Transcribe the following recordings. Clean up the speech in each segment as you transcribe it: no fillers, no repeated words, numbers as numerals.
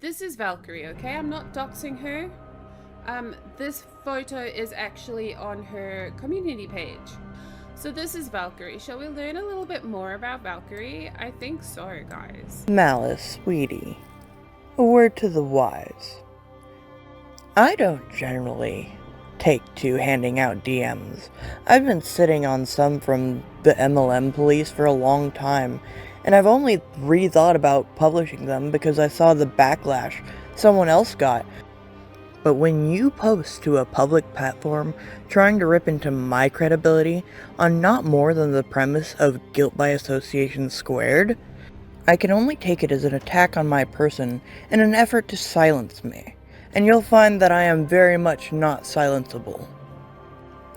This is Valkyrie, okay? I'm not doxing her. This photo is actually on her community page. So this is Valkyrie. Shall we learn a little bit more about Valkyrie? I think so, guys. Malice, sweetie. A word to the wise. I don't generally take to handing out DMs. I've been sitting on some from the MLM police for a long time, and I've only rethought about publishing them because I saw the backlash someone else got. But when you post to a public platform trying to rip into my credibility on not more than the premise of guilt by association squared, I can only take it as an attack on my person and an effort to silence me, and you'll find that I am very much not silenceable.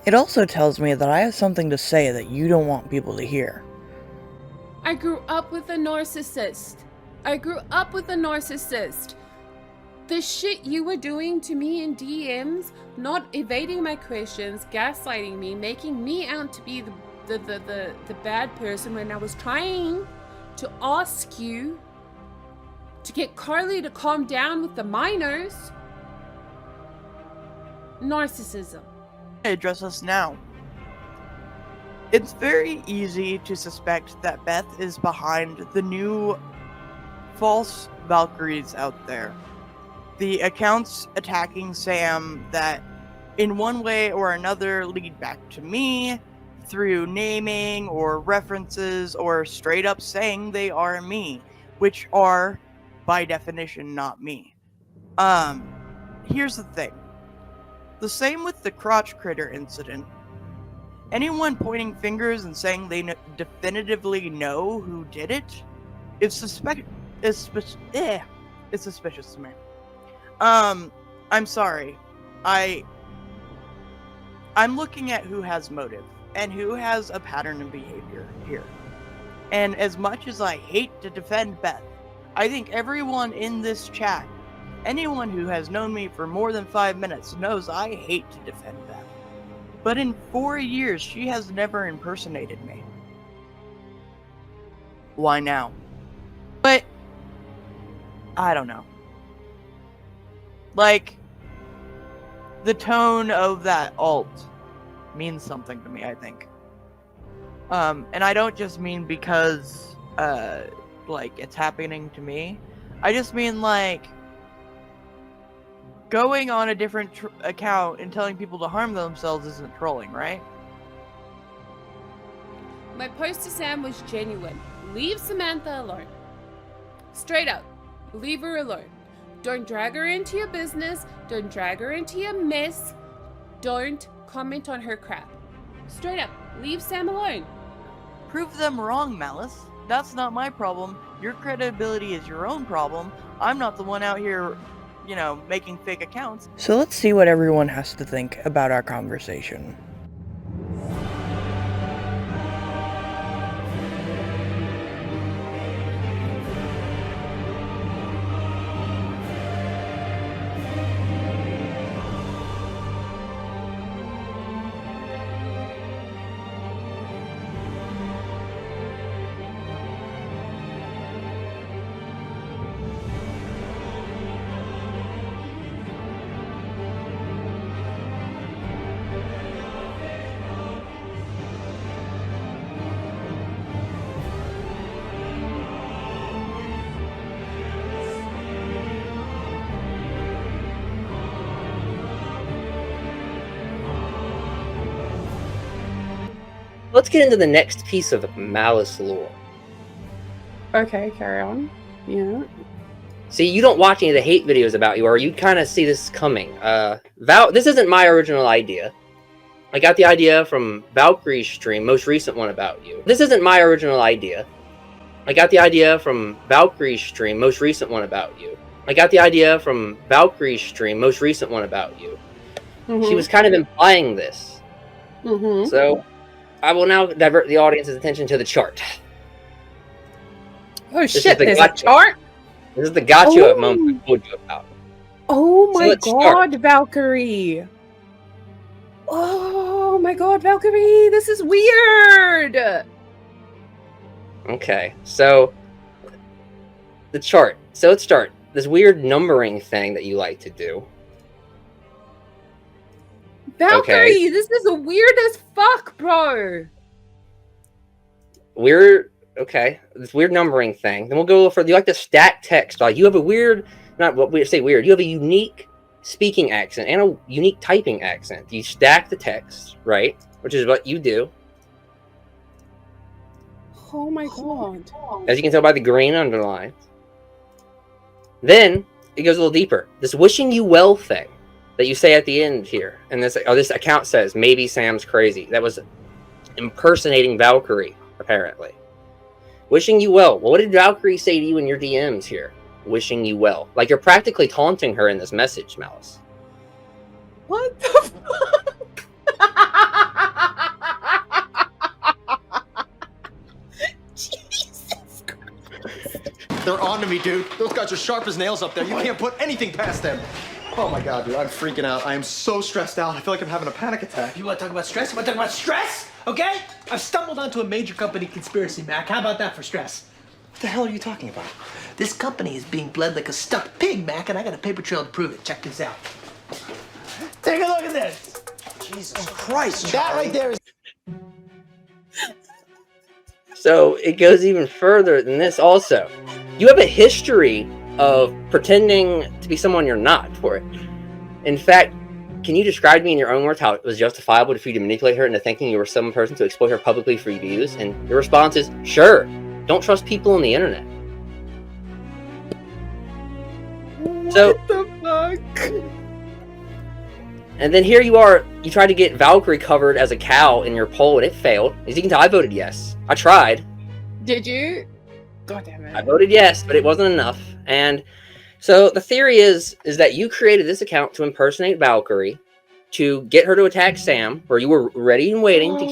It also tells me that I have something to say that you don't want people to hear. I grew up with a narcissist. The shit you were doing to me in DMs, not evading my questions, gaslighting me, making me out to be the bad person when I was trying to ask you to get Carly to calm down with the minors. Narcissism. Address us now. It's very easy to suspect that Beth is behind the new false Valkyries out there. The accounts attacking Sam that in one way or another lead back to me through naming or references or straight up saying they are me, which are by definition not me. Here's the thing. The same with the crotch critter incident. Anyone pointing fingers and saying they definitively know who did it is suspicious to me. I'm sorry. I'm looking at who has motive and who has a pattern of behavior here. And as much as I hate to defend Beth, I think everyone in this chat, anyone who has known me for more than 5 minutes, knows I hate to defend Beth. But in 4 years, she has never impersonated me. Why now? But I don't know. Like, the tone of that alt means something to me, I think. And I don't just mean because, like, it's happening to me. I just mean, like, going on a different account and telling people to harm themselves isn't trolling, right? My post to Sam was genuine. Leave Samantha alone. Straight up. Leave her alone. Don't drag her into your business. Don't drag her into your mess. Don't comment on her crap. Straight up. Leave Sam alone. Prove them wrong, Malice. That's not my problem. Your credibility is your own problem. I'm not the one out here, you know, making fake accounts. So let's see what everyone has to think about our conversation. Let's get into the next piece of Malice lore. Okay, carry on. Yeah. See, you don't watch any of the hate videos about you, or you'd kind of see this coming. This isn't my original idea. I got the idea from Valkyrie's stream, most recent one about you. This isn't my original idea. I got the idea from Valkyrie's stream, most recent one about you. Mm-hmm. She was kind of implying this. Mm-hmm. So I will now divert the audience's attention to the chart. Oh shit, there's a chart? This is the gotcha moment I told you about. Oh my So god, Valkyrie! Oh my god, Valkyrie, this is weird! Okay, so the chart. So let's start. this weird numbering thing that you like to do. Valkyrie, this is a weird as fuck, bro. Weird. Okay, this weird numbering thing. Then we'll go for you like to stack text. Like you have a weird, not what we say weird. You have a unique speaking accent and a unique typing accent. You stack the text, right? Which is what you do. Oh my god. As you can tell by the green underline. Then it goes a little deeper. This wishing you well thing that you say at the end here, and this account says maybe Sam's crazy. That was impersonating Valkyrie, apparently. Wishing you well. Well, what did Valkyrie say to you in your DMs here? Wishing you well. Like you're practically taunting her in this message, Malice. What the fuck? Jesus Christ. They're on to me, dude. Those guys are sharp as nails up there. You can't put anything past them. Oh my god, dude, I'm freaking out. I am so stressed out. I feel like I'm having a panic attack. You want to talk about stress? You want to talk about stress? Okay? I've stumbled onto a major company conspiracy, Mac. How about that for stress? What the hell are you talking about? This company is being bled like a stuffed pig, Mac, and I got a paper trail to prove it. Check this out. Take a look at this. Jesus Christ, That Charlie. right there is... So it goes even further than this also. You have a history of pretending to be someone you're not for it. In fact, can you describe to me in your own words how it was justifiable for you to manipulate her into thinking you were some person to exploit her publicly for you to use? And your response is, sure, don't trust people on the internet. So, What the fuck? and then here you are, you tried to get Valkyrie covered as a cow in your poll and it failed. As you can tell, I voted yes. I tried. Did you? God damn it. I voted yes, but it wasn't enough. And so the theory is that you created this account to impersonate Valkyrie, to get her to attack Sam, where you were ready and waiting to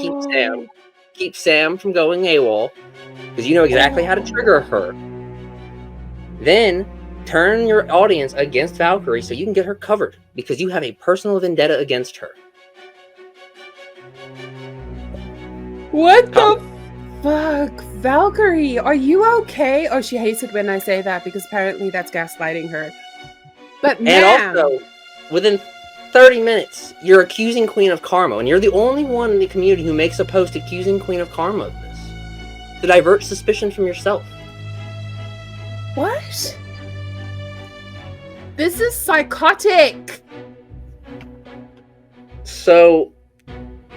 keep Sam from going AWOL, because you know exactly how to trigger her. Then turn your audience against Valkyrie so you can get her covered, because you have a personal vendetta against her. What the fuck? Valkyrie, are you okay? Oh, she hates it when I say that because apparently that's gaslighting her. But man, And also, within 30 minutes, you're accusing Queen of Karma, and you're the only one in the community who makes a post accusing Queen of Karma of this, to divert suspicion from yourself. what? This is psychotic. So,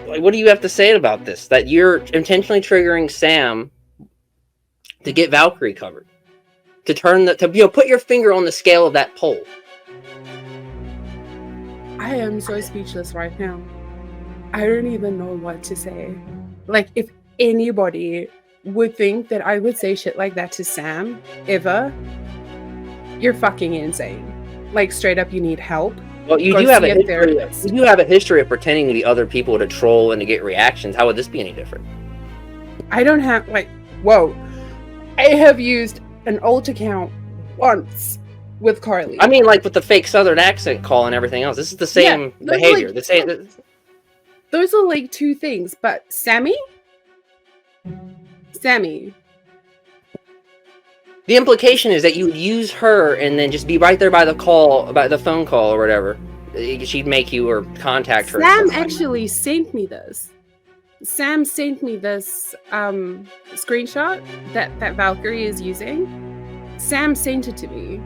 like, what do you have to say about this? That you're intentionally triggering Sam to get Valkyrie covered, to turn put your finger on the scale of that poll. I am so speechless right now. I don't even know what to say. Like, if anybody would think that I would say shit like that to Sam, ever, you're fucking insane. Like, straight up, you need help. Well, you Go do have see a a history. therapist. You do have a history of pretending to be other people to troll and to get reactions. How would this be any different? I don't have, like, whoa. I have used an alt account once with Carly. I mean, like with the fake Southern accent call and everything else. This is the same those, behavior. like, The same. those are like two things, but Sammy? The implication is that you would use her and then just be right there by the call, by the phone call or whatever. She'd make you or contact her. Sam actually sent me this. Sam sent me this screenshot that Valkyrie is using. Sam sent it to me.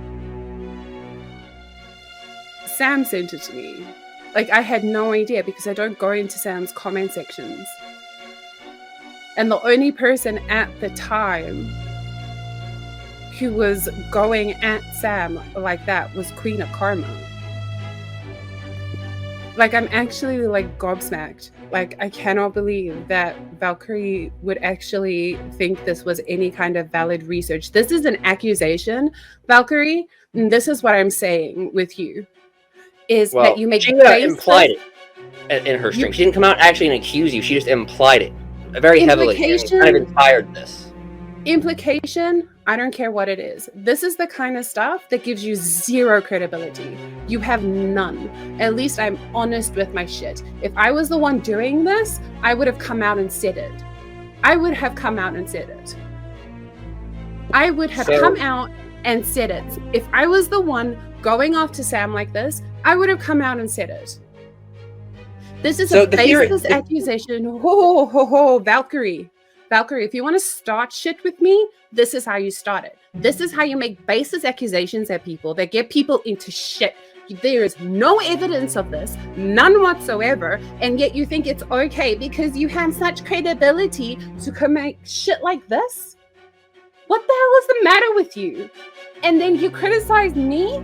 Like, I had no idea because I don't go into Sam's comment sections. And the only person at the time who was going at Sam like that was Queen of Karma. Like, I'm actually, like, gobsmacked. Like, I cannot believe that Valkyrie would actually think this was any kind of valid research. This is an accusation, Valkyrie, and this is what I'm saying with you, is that you make she implied it in her stream. She didn't come out actually and accuse you. She just implied it very heavily. Implication- Kind of inspired this. Implication, I don't care what it is. This is the kind of stuff that gives you zero credibility. You have none. At least I'm honest with my shit. If I was the one doing this, I would have come out and said it. I would have come out and said it. If I was the one going after Sam like this, I would have come out and said it. This is a baseless accusation. Valkyrie. Valkyrie, if you want to start shit with me, this is how you start it. This is how you make baseless accusations at people that get people into shit. There is no evidence of this, none whatsoever, and yet you think it's okay because you have such credibility to commit shit like this? What the hell is the matter with you? And then you criticize me?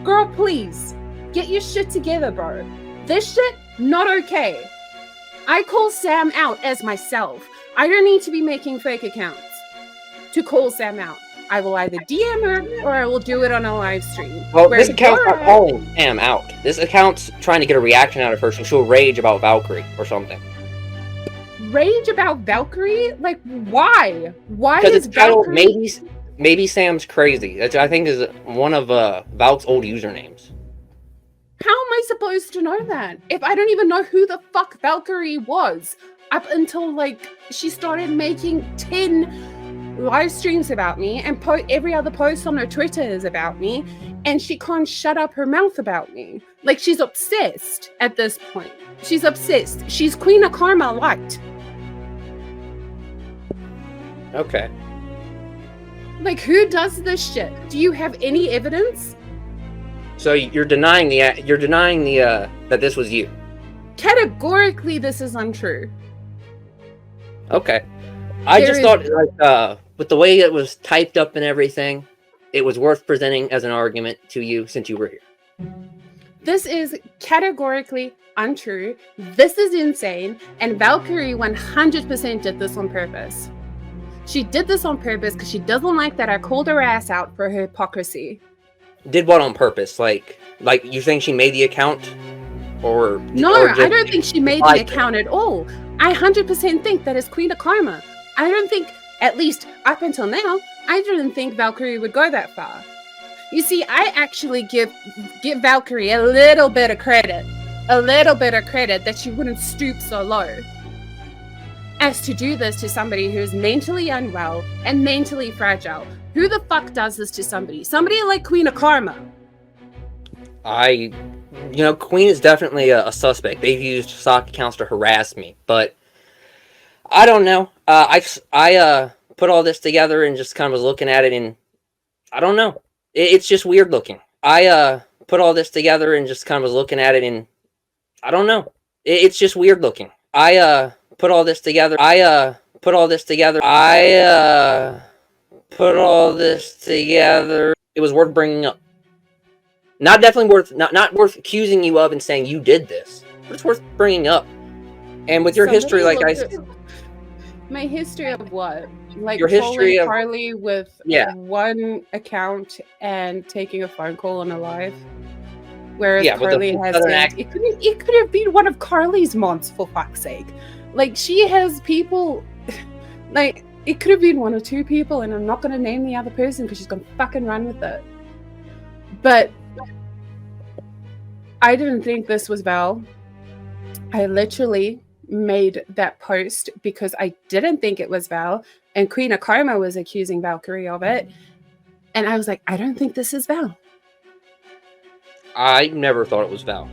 Girl, please, get your shit together, bro. This shit, not okay. I call Sam out as myself. I don't need to be making fake accounts to call Sam out. I will either DM her or I will do it on a live stream. Well, this account's not calling Sam out. This account's trying to get a reaction out of her so she'll rage about Valkyrie or something. Rage about Valkyrie? Like, why? Why because is it's titled Valkyrie... Maybe Sam's crazy. That I think is one of Valk's old usernames. How am I supposed to know that if I don't even know who the fuck Valkyrie was up until like she started making 10 live streams about me and every other post on her Twitter is about me, and she can't shut up her mouth about me. Like, she's obsessed at this point. She's obsessed. She's Queen of Karma light. Okay. Like, who does this shit? Do you have any evidence? So you're denying that this was you. Categorically, this is untrue. Okay. I just thought, like, with the way it was typed up and everything, it was worth presenting as an argument to you since you were here. This is categorically untrue. This is insane. And Valkyrie 100% did this on purpose. She did this on purpose because she doesn't like that I called her ass out for her hypocrisy. Did what on purpose? Like you think she made the account? Or no, I don't think she made the account at all. I 100% think that is Queen of Karma. I don't think, at least up until now, I didn't think Valkyrie would go that far. You see, I actually give Valkyrie a little bit of credit that she wouldn't stoop so low as to do this to somebody who's mentally unwell and mentally fragile. Who the fuck does this to somebody? Somebody like Queen of Karma. Queen is definitely a suspect. They've used sock accounts to harass me, but I don't know. I put all this together and just kind of was looking at it, and I don't know. It's just weird looking. I put all this together and just kind of was looking at it, and I don't know. It's just weird looking. I put all this together. It was worth bringing up. Not worth accusing you of and saying you did this, but it's worth bringing up. And with your history, like I said, my history of what? Like your history of Carly with one account and taking a phone call on a live. Whereas Carly has it could have been one of Carly's mods, for fuck's sake. Like, she has people like, it could have been one or two people, and I'm not gonna name the other person because she's gonna fucking run with it. But I didn't think this was Val. I literally made that post because I didn't think it was Val, and Queen of Karma was accusing Valkyrie of it, and I was like, I don't think this is Val. I never thought it was Val.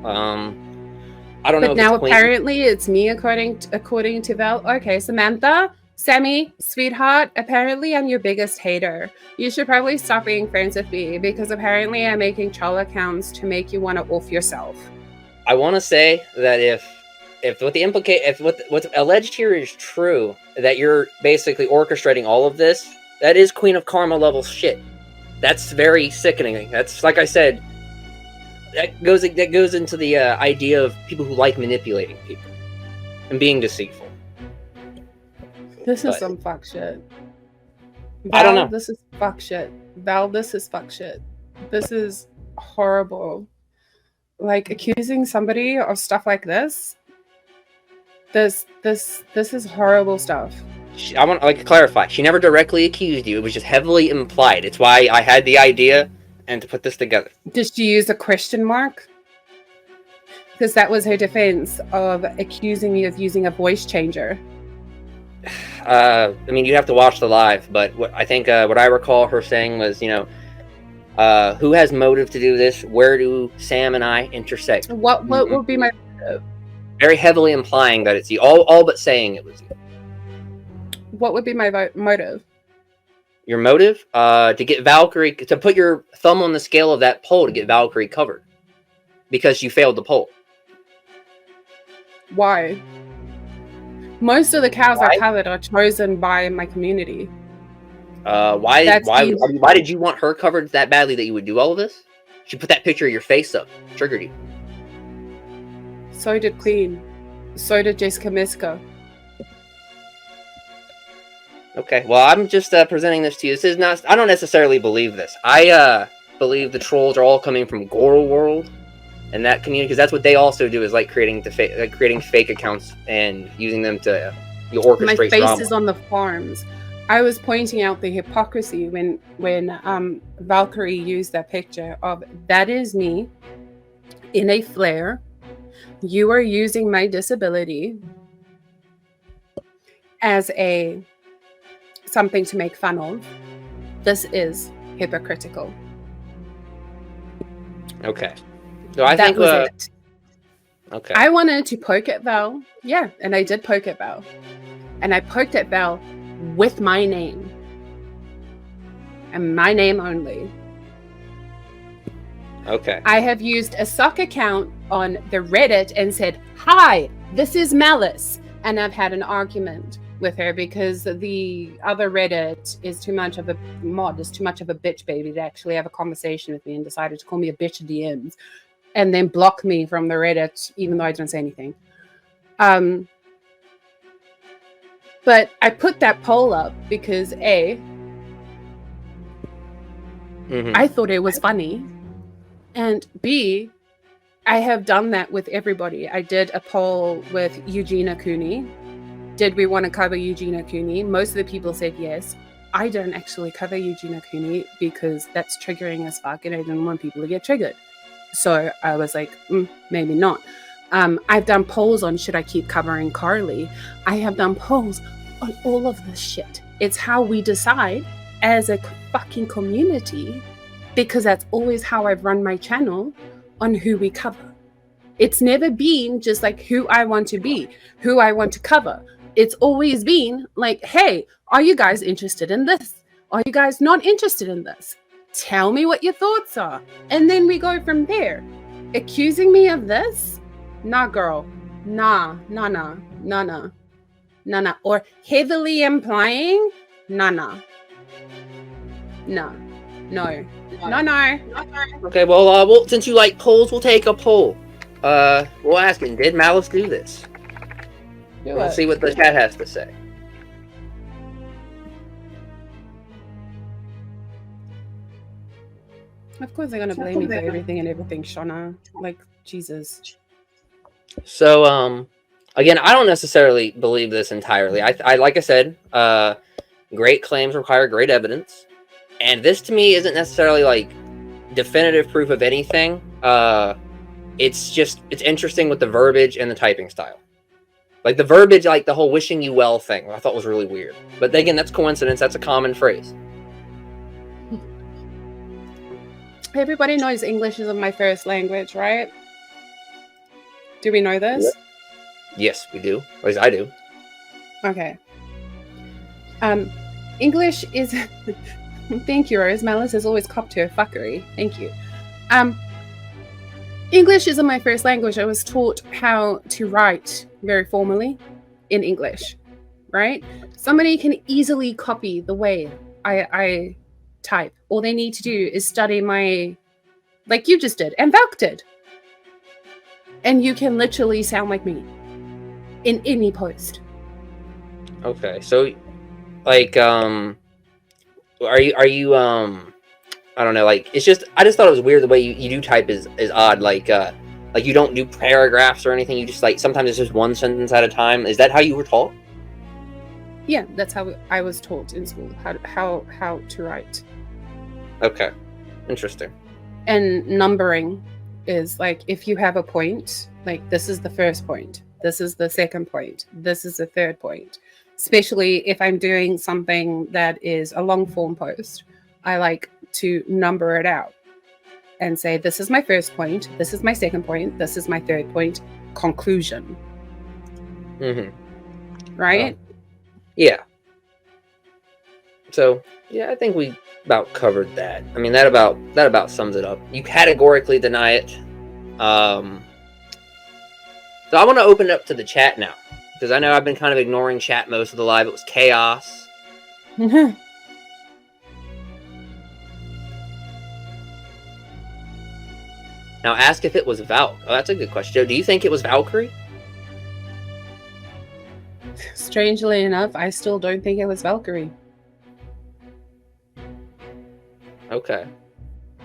I don't know. But now apparently it's me, according to Val. Okay, Samantha, Sammy, sweetheart, apparently I'm your biggest hater. You should probably stop being friends with me because apparently I'm making troll accounts to make you want to off yourself. I want to say that if what's alleged here is true, that you're basically orchestrating all of this, that is Queen of Karma level shit. That's very sickening. That's, like I said, that goes into the idea of people who like manipulating people and being deceitful. This is some fuck shit. Val, I don't know. This is fuck shit. Val, this is fuck shit. This is horrible. Like, accusing somebody of stuff like this. This is horrible stuff. I want to clarify. She never directly accused you. It was just heavily implied. It's why I had the idea and to put this together. Did she use a question mark? Because that was her defense of accusing me of using a voice changer. I mean, you have to watch the live, but what I recall her saying was, who has motive to do this? Where do Sam and I intersect? What would be my Very heavily implying that it's you, all but saying it was you. what would be my motive? Your motive? To get Valkyrie, to put your thumb on the scale of that poll to get Valkyrie covered. Because you failed the poll. Why? Most of the cows Why? I covered are chosen by my community. Why That's easy. why did you want her covered that badly that you would do all of this? She put that picture of your face up. Triggered you. So did Queen. So did Jessica Miska. Okay, well, I'm just presenting this to you. This is not... I don't necessarily believe this. I believe the trolls are all coming from Goro World and that community, because that's what they also do, is like creating fake accounts and using them to orchestrate My face drama. is on the farms. I was pointing out the hypocrisy when Valkyrie used that picture of, that is me in a flare. You are using my disability as something to make fun of. This is hypocritical. Okay. So I that think... was it. Okay. I wanted to poke at Val. Yeah, and I did poke at Val. And I poked at Val with my name. And my name only. Okay. I have used a sock account on the Reddit and said, "Hi, this is Malice." And I've had an argument with her because the other Reddit is too much of a bitch baby to actually have a conversation with me, and decided to call me a bitch in DMs and then block me from the Reddit even though I didn't say anything. But I put that poll up because I thought it was funny, and B, I have done that with everybody. I did a poll with Eugenia Cooney. Did we want to cover Eugenia Cooney? Most of the people said yes. I don't actually cover Eugenia Cooney because that's triggering as fuck, and I didn't want people to get triggered. So I was like, maybe not. I've done polls on should I keep covering Carly. I have done polls on all of this shit. It's how we decide as a fucking community, because that's always how I've run my channel, on who we cover. It's never been just like who I want to be, who I want to cover. It's always been like, hey, are you guys interested in this? Are you guys not interested in this? Tell me what your thoughts are. And then we go from there. Accusing me of this? Nah, girl. Nah. Or heavily implying? No. Okay, well, since you like polls, we'll take a poll. We'll ask him, did Malice do this? We'll see what the chat has to say. Of course they're gonna blame me for everything and everything, Shauna. Like, Jesus. So, again, I don't necessarily believe this entirely. I like I said, great claims require great evidence. And this, to me, isn't necessarily, like, definitive proof of anything. It's interesting with the verbiage and the typing style. Like, the verbiage, like, the whole wishing you well thing, I thought was really weird. But again, that's coincidence. That's a common phrase. Everybody knows English isn't my first language, right? Do we know this? Yep. Yes, we do. At least I do. Okay. English is... Thank you, Rose. Malice has always copped her fuckery. Thank you. English isn't my first language. I was taught how to write very formally in English, right? Somebody can easily copy the way I type. All they need to do is study my... like you just did, and Valk did. And you can literally sound like me in any post. Okay, so, like, are you I don't know, like, it's just, I just thought it was weird the way you do type is odd, like you don't do paragraphs or anything, you just, like, sometimes it's just one sentence at a time. Is that how you were taught? Yeah, that's how I was taught in school, how to write. Okay, interesting. And numbering is, like, if you have a point, like, this is the first point, this is the second point, this is the third point. especially if I'm doing something that is a long form post. I like to number it out and say, this is my first point, this is my second point, this is my third point, conclusion. Right? Yeah. So, yeah, I think we about covered that. I mean, that about sums it up. You categorically deny it. So I want to open it up to the chat now, because I know I've been kind of ignoring chat most of the live. It was chaos. Now ask if it was Val. Oh, that's a good question. Joe, do you think it was Valkyrie? Strangely enough, I still don't think it was Valkyrie. Okay.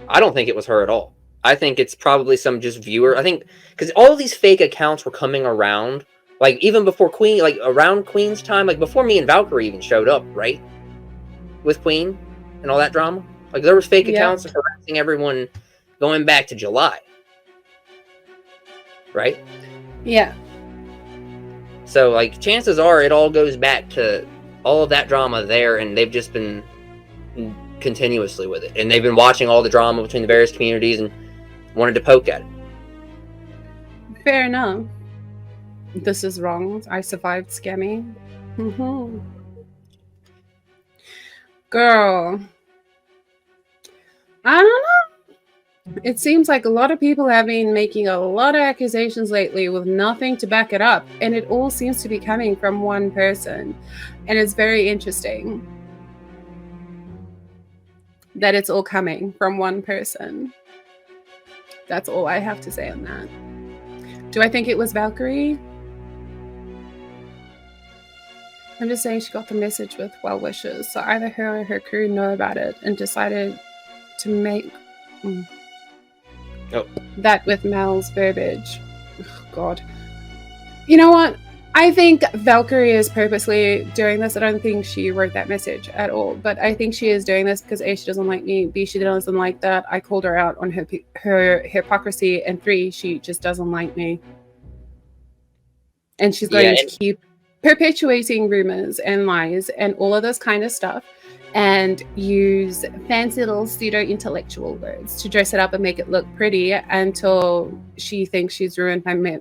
I don't think it was her at all. I think it's probably some just viewer. I think because all of these fake accounts were coming around, like even before Queen, like around Queen's time, like before me and Valkyrie even showed up, right? With Queen and all that drama. Like there was fake accounts harassing everyone going back to July. Right? Yeah. So like chances are it all goes back to all of that drama there, and they've just been continuously with it, and they've been watching all the drama between the various communities and wanted to poke at it. Fair enough. This is wrong. I survived scamming. Girl, I don't know. It seems like a lot of people have been making a lot of accusations lately with nothing to back it up, and it all seems to be coming from one person, and it's very interesting that it's all coming from one person. That's all I have to say on that. Do I think it was Valkyrie? I'm just saying she got the message with well wishes, so either her or her crew know about it and decided to make that with Mel's verbiage. Oh, God. You know what? I think Valkyrie is purposely doing this. I don't think she wrote that message at all, but I think she is doing this because A, she doesn't like me, B, she doesn't like that I called her out on her hypocrisy, and 3, she just doesn't like me. And she's going to keep perpetuating rumors and lies and all of this kind of stuff, and use fancy little pseudo-intellectual words to dress it up and make it look pretty until she thinks she's ruined my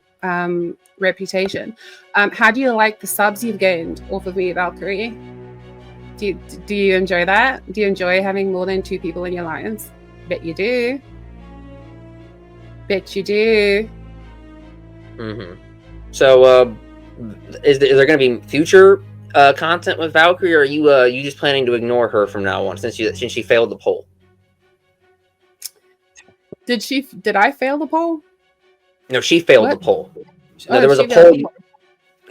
reputation. How do you like the subs you've gained off of me, Valkyrie? Do you enjoy that? Do you enjoy having more than 2 people in your lives? Bet you do. Bet you do. So, is there going to be future content with Valkyrie, or are you just planning to ignore her from now on since she failed the poll? Did I fail the poll? No, she failed the poll. No, Oh, there was a poll.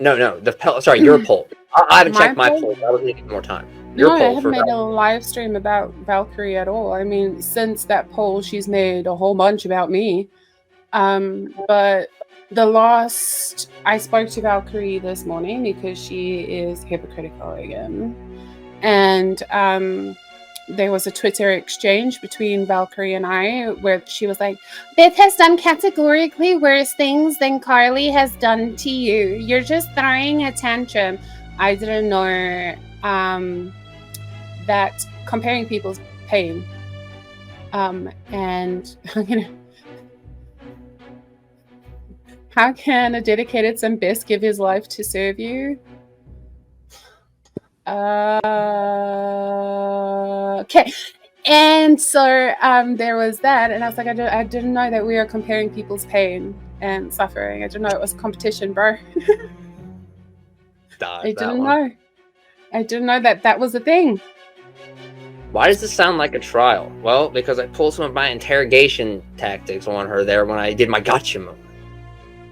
No, sorry, your poll. I haven't checked my poll. I was going to get more time. Your No, I poll haven't for made a live stream about Valkyrie at all. I mean, since that poll, she's made a whole bunch about me. But the last I spoke to Valkyrie this morning because she is hypocritical again, and there was a Twitter exchange between Valkyrie and I where she was like, Beth has done categorically worse things than Carly has done to you. You're just throwing a tantrum. I didn't know that comparing people's pain and how can a dedicated son best give his life to serve you? Okay. And so there was that, and I was like, I didn't know that we were comparing people's pain and suffering. I didn't know it was competition, bro. I didn't know. I didn't know that was a thing. Why does this sound like a trial? Well, because I pulled some of my interrogation tactics on her there when I did my gotcha moment.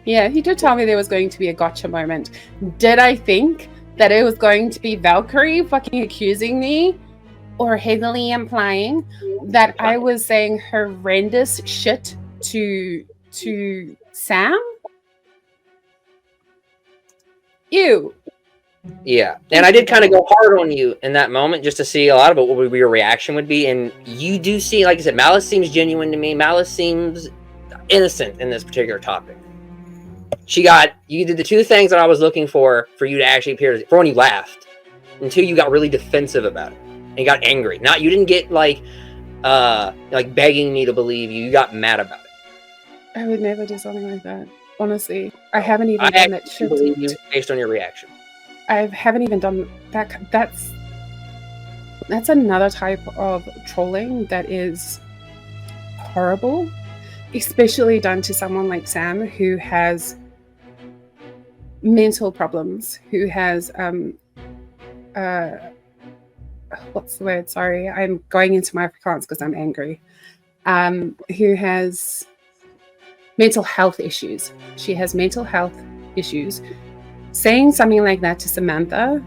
Yeah, he did tell me there was going to be a gotcha moment. Did I think that it was going to be Valkyrie fucking accusing me or heavily implying that I was saying horrendous shit to Sam? Ew. Yeah, and I did kind of go hard on you in that moment just to see a lot of what your reaction would be, and you do see, like I said, Malice seems genuine to me. Malice seems innocent in this particular topic. You did the two things that I was looking for you to actually appear. For one, you laughed, and two, you got really defensive about it, and you got angry. You didn't get like begging me to believe you. You got mad about it. I would never do something like that. Honestly, I haven't even done that shit. Believe you based on your reaction. I haven't even done that. That's another type of trolling that is horrible, especially done to someone like Sam, who has mental problems, who has what's the word? Sorry, I'm going into my Afrikaans because I'm angry. Who has mental health issues. She has mental health issues. Saying something like that to Samantha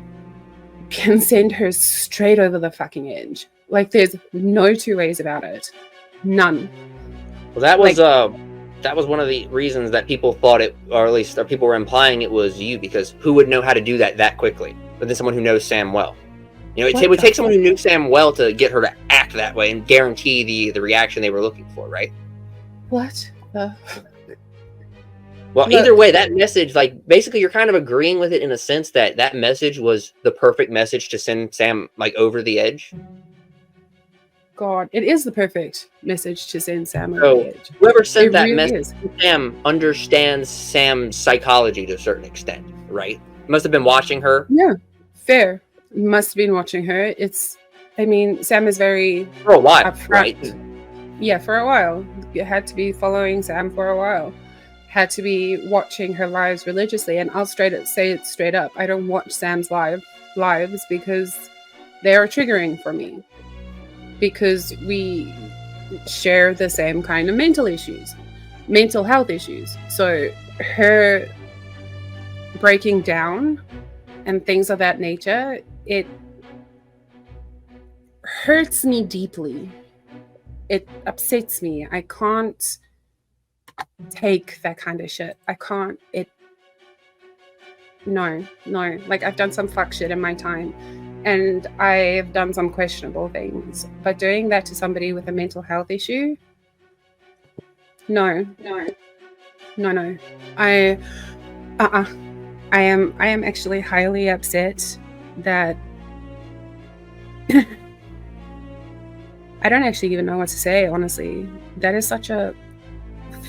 can send her straight over the fucking edge. Like, there's no two ways about it. None. Well, that was one of the reasons that people thought it, or at least people were implying it was you, because who would know how to do that quickly? But then someone who knows Sam well. It would take someone who knew Sam well to get her to act that way and guarantee the reaction they were looking for, right? What the? Well, either way, that message, basically you're kind of agreeing with it in a sense that message was the perfect message to send Sam, over the edge. God, it is the perfect message to send Sam over the edge. Whoever sent that message to Sam understands Sam's psychology to a certain extent, right? Must have been watching her. Yeah, fair. Must have been watching her. Sam is very... For a while, upfront. right? Yeah, for a while. You had to be following Sam for a while. Had to be watching her lives religiously, and I'll say it straight up. I don't watch Sam's lives because they are triggering for me. Because we share the same kind of mental health issues. So her breaking down and things of that nature, it hurts me deeply. It upsets me. I can't take that kind of shit. I can't. No. I've done some fuck shit in my time, and I've done some questionable things. But doing that to somebody with a mental health issue, no. I am actually highly upset that I don't actually even know what to say, honestly. That is such a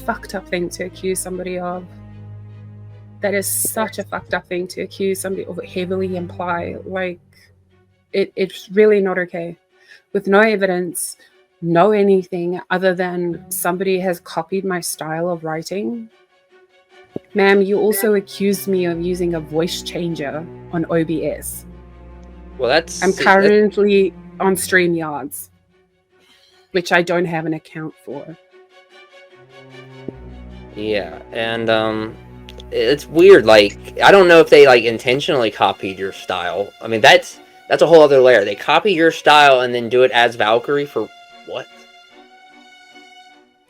fucked up thing to accuse somebody of. That is such a fucked up thing to accuse somebody of, heavily imply. It's really not okay. With no evidence, no anything other than somebody has copied my style of writing. Ma'am, you also accused me of using a voice changer on OBS. Well, I'm currently on StreamYards, which I don't have an account for. Yeah, and it's weird. I don't know if they intentionally copied your style. I mean, that's a whole other layer. They copy your style and then do it as Valkyrie for what?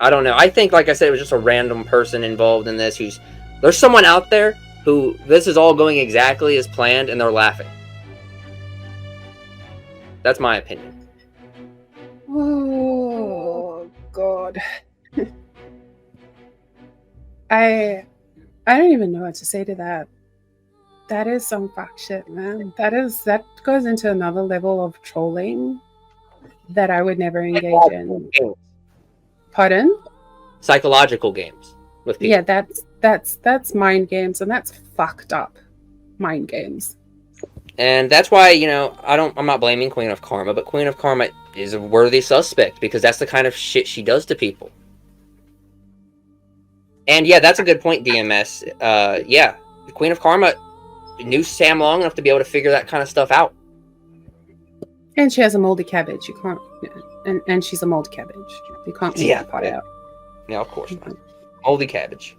I don't know. I think, like I said, it was just a random person involved in this. There's someone out there who this is all going exactly as planned, and they're laughing. That's my opinion. Oh God. I don't even know what to say to that. That is some fuck shit, man. That goes into another level of trolling that I would never engage in. Games. Pardon? Psychological games with people. Yeah, that's mind games, and that's fucked up mind games. And that's why, I'm not blaming Queen of Karma, but Queen of Karma is a worthy suspect because that's the kind of shit she does to people. And yeah, that's a good point, DMS. Yeah, the Queen of Karma knew Sam long enough to be able to figure that kind of stuff out. And she has a moldy cabbage. You can't, and she's a moldy cabbage. You can't leave that part out. Yeah, of course not. Moldy cabbage.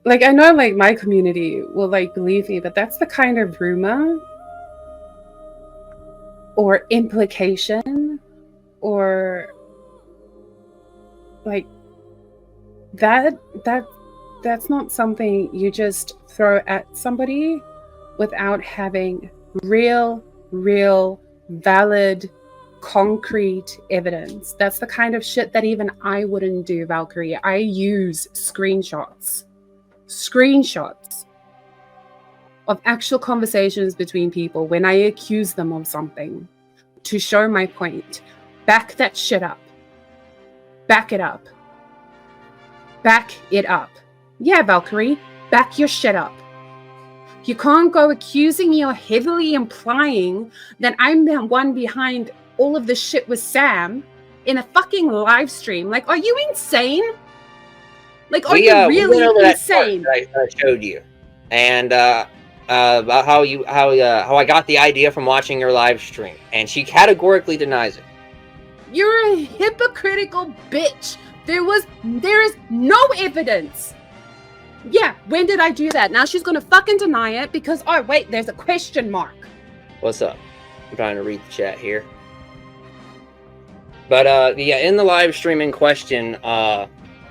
I know, my community will, believe me, but that's the kind of rumor or implication or, that's not something you just throw at somebody without having real, valid, concrete evidence. That's the kind of shit that even I wouldn't do, Valkyrie. I use screenshots. screenshots of actual conversations between people when I accuse them of something to show my point. Back that shit up. Back it up. Back it up. Yeah, Valkyrie, back your shit up. You can't go accusing me or heavily implying that I'm the one behind all of this shit with Sam in a fucking live stream. Like, are you insane? Like, are you really insane? That I showed you, and about how I got the idea from watching your live stream, and she categorically denies it. You're a hypocritical bitch. There is no evidence. Yeah, when did I do that? Now she's gonna fucking deny it because, oh wait, there's a question mark. What's up? I'm trying to read the chat here. But yeah, in the live stream in question,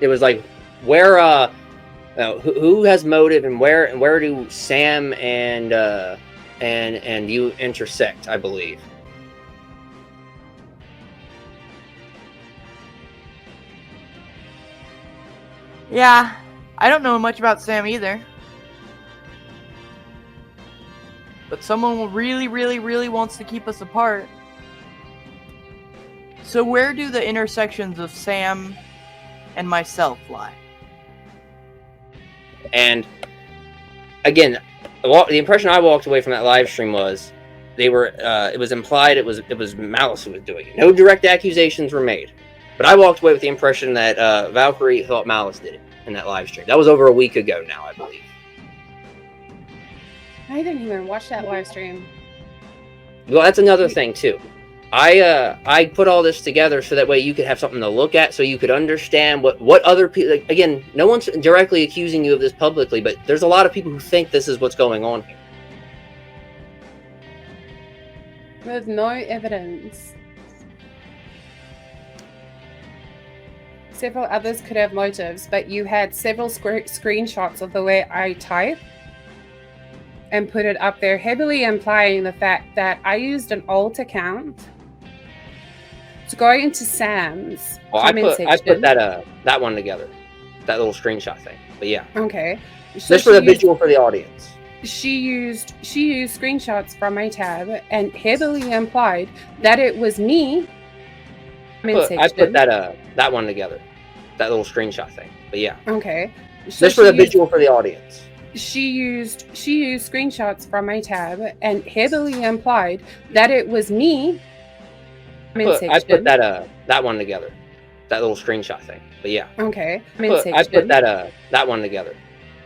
it was like, where who has motive, and where do Sam and you intersect, I believe. Yeah, I don't know much about Sam either. But someone really, really, really wants to keep us apart. So where do the intersections of Sam and myself lie? And again, the impression I walked away from that live stream was it was implied it was Malice who was doing it. No direct accusations were made. But I walked away with the impression that Valkyrie thought Malice did it in that live stream. That was over a week ago now, I believe. I didn't even watch that live stream. Well, that's another thing too. I put all this together so that way you could have something to look at, so you could understand what other people. Like, again, no one's directly accusing you of this publicly, but there's a lot of people who think this is what's going on here. With no evidence. Several others could have motives, but you had several screenshots of the way I type and put it up there, heavily implying the fact that I used an alt account to go into Sam's comment section. I put that one together, that little screenshot thing. But yeah. Okay. So just for the visual for the audience. She used screenshots from my tab and heavily implied that it was me. I put that one together, that little screenshot thing. But yeah. Okay. So just for the visual for the audience. She used screenshots from my tab and heavily implied that it was me. I put that one together, that little screenshot thing. But yeah. Okay. I put that one together,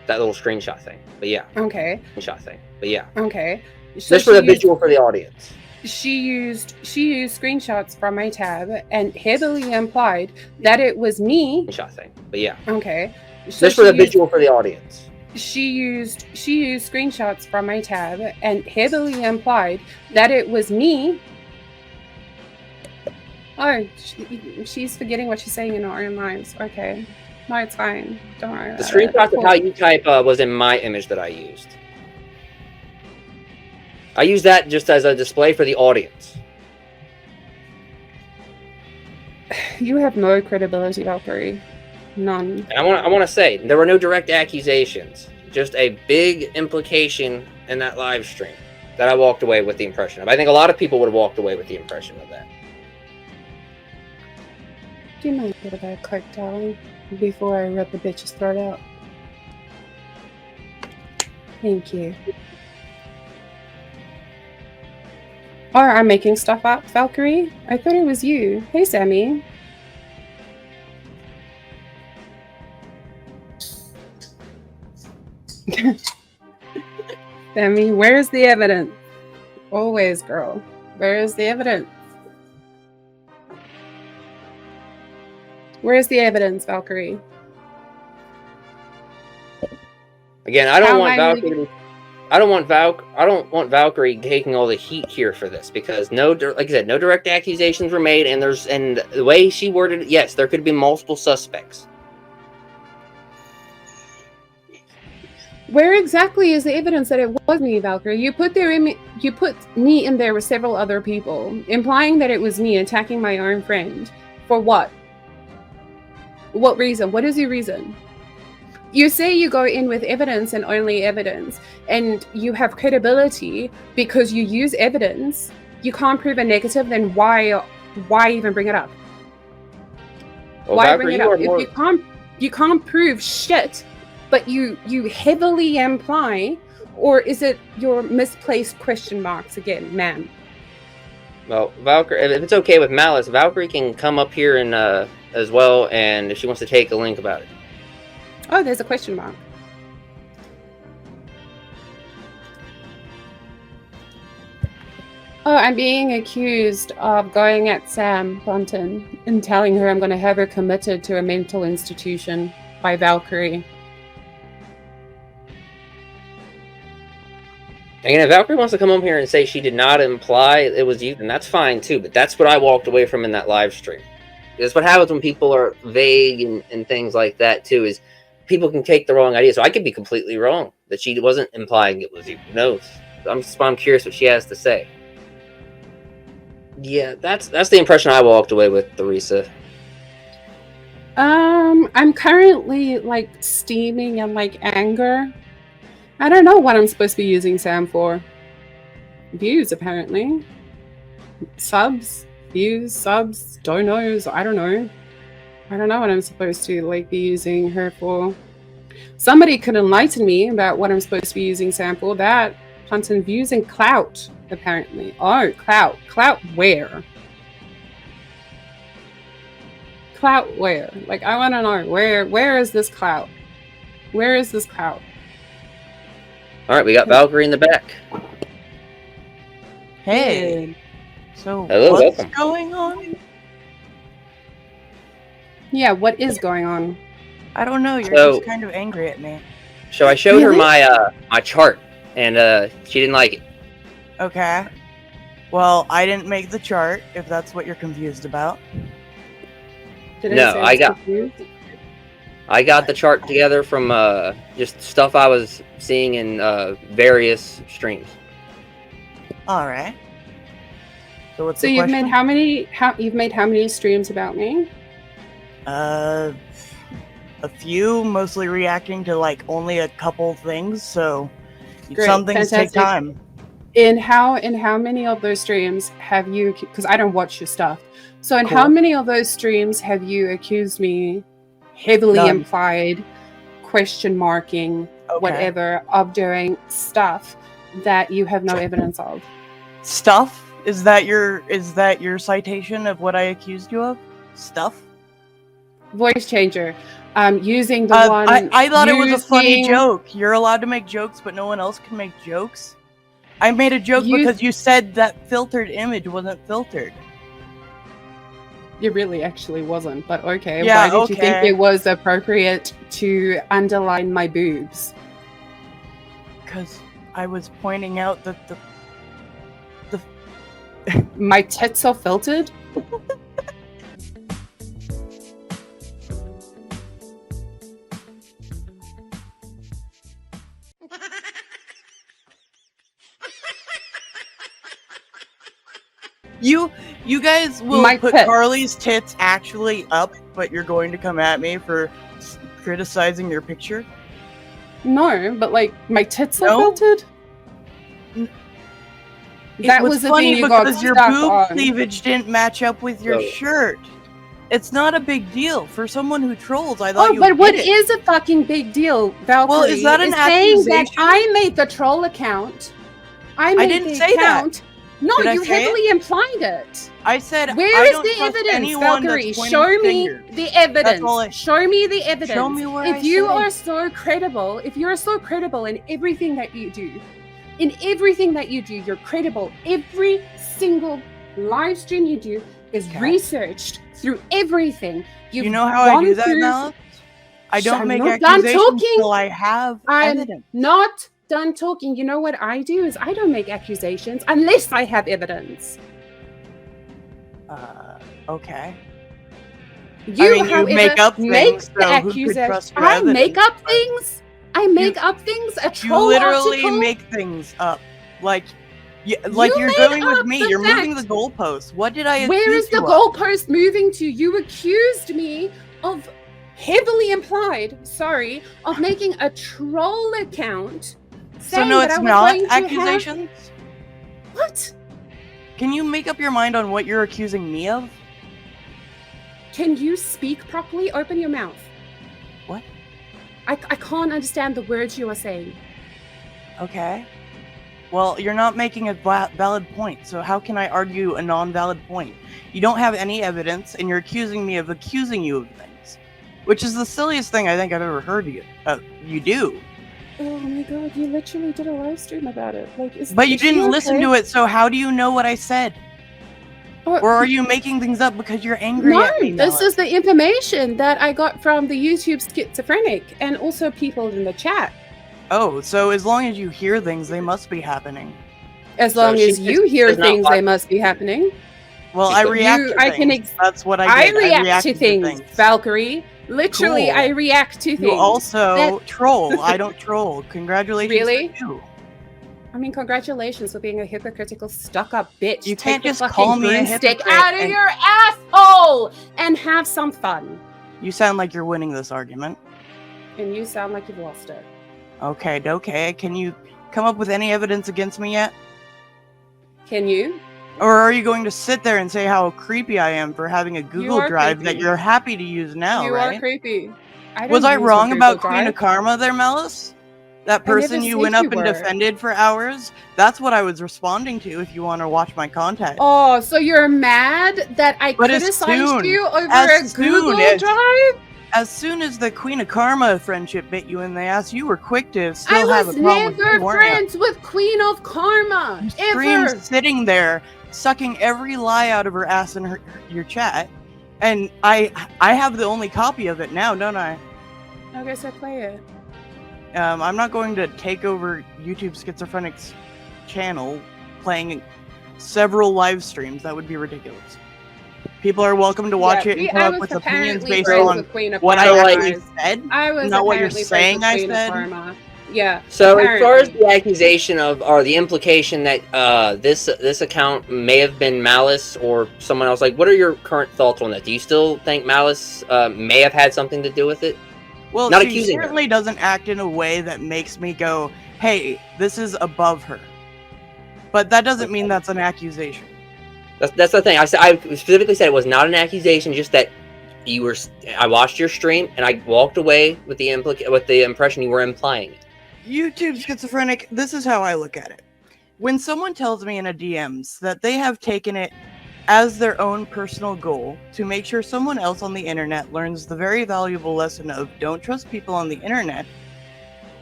that little screenshot thing. But yeah. Okay. Screenshot thing. But yeah. Okay. So just for the visual for the audience. She used screenshots from my tab and heavily implied that it was me. Screenshot thing. But yeah. Okay. So just for the visual for the audience. She used screenshots from my tab and heavily implied that it was me. Oh, she's forgetting what she's saying in her own lines. Okay. No, it's fine. Don't worry. The screenshot of how you type was in my image that I used. I use that just as a display for the audience. You have no credibility, Valkyrie. None. And I want to say there were no direct accusations, just a big implication in that live stream that I walked away with the impression of. I think a lot of people would have walked away with the impression of that. Do you mind a bit of that coke, darling, before I rip the bitch's throat out? Thank you. Or I'm making stuff up, Valkyrie? I thought it was you. Hey, Sammy. Sammy, where's the evidence? Always, girl. Where is the evidence? Where's the evidence, Valkyrie? Again, I don't want Valkyrie. I don't want Valkyrie taking all the heat here for this, because like I said, no direct accusations were made, and the way she worded it, yes, there could be multiple suspects. Where exactly is the evidence that it was me, Valkyrie? You put me in there with several other people, implying that it was me attacking my own friend. For what? What reason? What is your reason? You say you go in with evidence and only evidence, and you have credibility because you use evidence. You can't prove a negative, then why even bring it up? Well, Why Valkyrie, bring it up? If you can't prove shit, but you heavily imply, or is it your misplaced question marks again, ma'am? Well, Valkyrie, if it's okay with Malice, Valkyrie can come up here and as well, and if she wants to take a link about it. Oh, there's a question mark. Oh, I'm being accused of going at Sam Brunton and telling her I'm going to have her committed to a mental institution by Valkyrie. And if Valkyrie wants to come up here and say she did not imply it was you, then that's fine too. But that's what I walked away from in that live stream. That's what happens when people are vague and things like that too, is people can take the wrong idea. So I could be completely wrong that she wasn't implying it was you. Who knows? I'm curious what she has to say. Yeah, that's the impression I walked away with, Theresa. I'm currently like steaming in like anger. I don't know what I'm supposed to be using Sam for. Views, apparently. Subs, views, subs, donos, I don't know. I don't know what I'm supposed to like be using her for. Somebody could enlighten me about what I'm supposed to be using Sam for. That Hunting views and clout, apparently. Oh, clout. Clout where? Clout where? Like, I want to know where is this clout? Where is this clout? All right, we got Valkyrie in the back. Hey. So Hello, what's welcome. going on? Yeah, what is going on? I don't know. You're So- just kind of angry at me. So I showed her Really? my chart, and she didn't like it. Okay. Well, I didn't make the chart, if that's what you're confused about. Did No, say I it's got- confused? I got the chart together from just stuff I was seeing in various streams. All right. So what's So the you've question? made you've made how many streams about me? A few, mostly reacting to like only a couple things. So Great, some things take fantastic. time. In how many of those streams have you? Because I don't watch your stuff. So in how Cool. many of those streams have you accused me, heavily None. implied, question marking, Okay. whatever, of doing stuff that you have no evidence of? Stuff? Is that your citation of what I accused you of? Stuff? Voice changer. Using the one. I thought it was a funny using- joke. You're allowed to make jokes, but no one else can make jokes. I made a joke You- because you said that filtered image wasn't filtered. It really actually wasn't, but okay. Yeah, Why did you think okay. it was appropriate to underline my boobs? Because I was pointing out that the My tits are filtered? you guys will My put tits. Carly's tits actually up, but you're going to come at me for criticizing your picture. No, but like my tits are No? filtered? That It was the funny thing you got because your stuck boob on. cleavage didn't match up with your So- shirt. It's not a big deal for someone who trolls. I thought Oh, you. but what get it. is a fucking big deal, Valkyrie? Well, is that an saying that accusation? I made the troll account. I made didn't the say that. account. No, Did I you say it? heavily implied it. I said Where I is don't the trust evidence, anyone Valkyrie? that's pointing Show me fingers. the evidence. all I- Show me the evidence. Show me where if I you said are it. so credible, if you're so credible in everything that you do, you're credible. Every single live stream you do is Okay. researched through everything. You've You know how I gone do that through- now? I don't I'm make not done accusations talking. until I have I'm evidence. not done talking. You know what I do is I don't make accusations unless I have evidence. Okay. You, mean, you however, make up things, make so the who could accusation. trust your I make evidence? up things. I make up things. A You troll literally article. make things up, like You you're made doing with up me. the You're moving the fact. goalposts. What did I? Where accuse is the you of? goalpost moving to? You accused me of heavily implied, sorry, of making a troll account. So no, it's not accusations? What? Can you make up your mind on what you're accusing me of? Can you speak properly? Open your mouth. What? I can't understand the words you are saying. Okay. Well, you're not making a valid point, so how can I argue a non-valid point? You don't have any evidence, and you're accusing me of accusing you of things, which is the silliest thing I think I've ever heard you do. Oh my god, you literally did a live stream about it. Like, But you didn't listen to it, so how do you know what I said? Or are you making things up because you're angry at me? No, this is the information that I got from the YouTube schizophrenic and also people in the chat. Oh, so as long as you hear things, they must be happening. As long as you hear things, they must be happening. Well, I react to things. That's what I did. I react to things, Valkyrie. Literally, cool. I react to things. You also troll. I don't troll. Congratulations. Really? To you. I mean, congratulations for being a hypocritical, stuck-up bitch. You can't just call me a hypocrite. Out of your asshole and have some fun. You sound like you're winning this argument. And you sound like you've lost it. Okay. Can you come up with any evidence against me yet? Can you? Or are you going to sit there and say how creepy I am for having a Google Drive that you're happy to use now, right? You are creepy. Was I wrong about Queen of Karma there, Malice? That person you went up and defended for hours? That's what I was responding to if you want to watch my content. Oh, so you're mad that I criticized you over a Google Drive? As soon as the Queen of Karma friendship bit you in the ass, you were quick to still have a problem with me. I was never friends with Queen of Karma, ever. Sitting there, sucking every lie out of her ass in your chat, and I have the only copy of it now, don't I? I guess I play it. I'm not going to take over YouTube Schizophrenic's channel playing several live streams. That would be ridiculous. People are welcome to watch it and come up with opinions based on what I actually said, not what you're saying I said. Yeah. So as far as the accusation or the implication that this account may have been Malice or someone else, like, what are your current thoughts on that? Do you still think Malice may have had something to do with it? Well, not she accusing certainly doesn't act in a way that makes me go, hey, this is above her. But that doesn't mean that's an accusation. That's the thing. I specifically said it was not an accusation, just that you were. I watched your stream and I walked away with the impression you were implying it. YouTube Schizophrenic, this is how I look at it. When someone tells me in a DMs that they have taken it as their own personal goal to make sure someone else on the internet learns the very valuable lesson of don't trust people on the internet,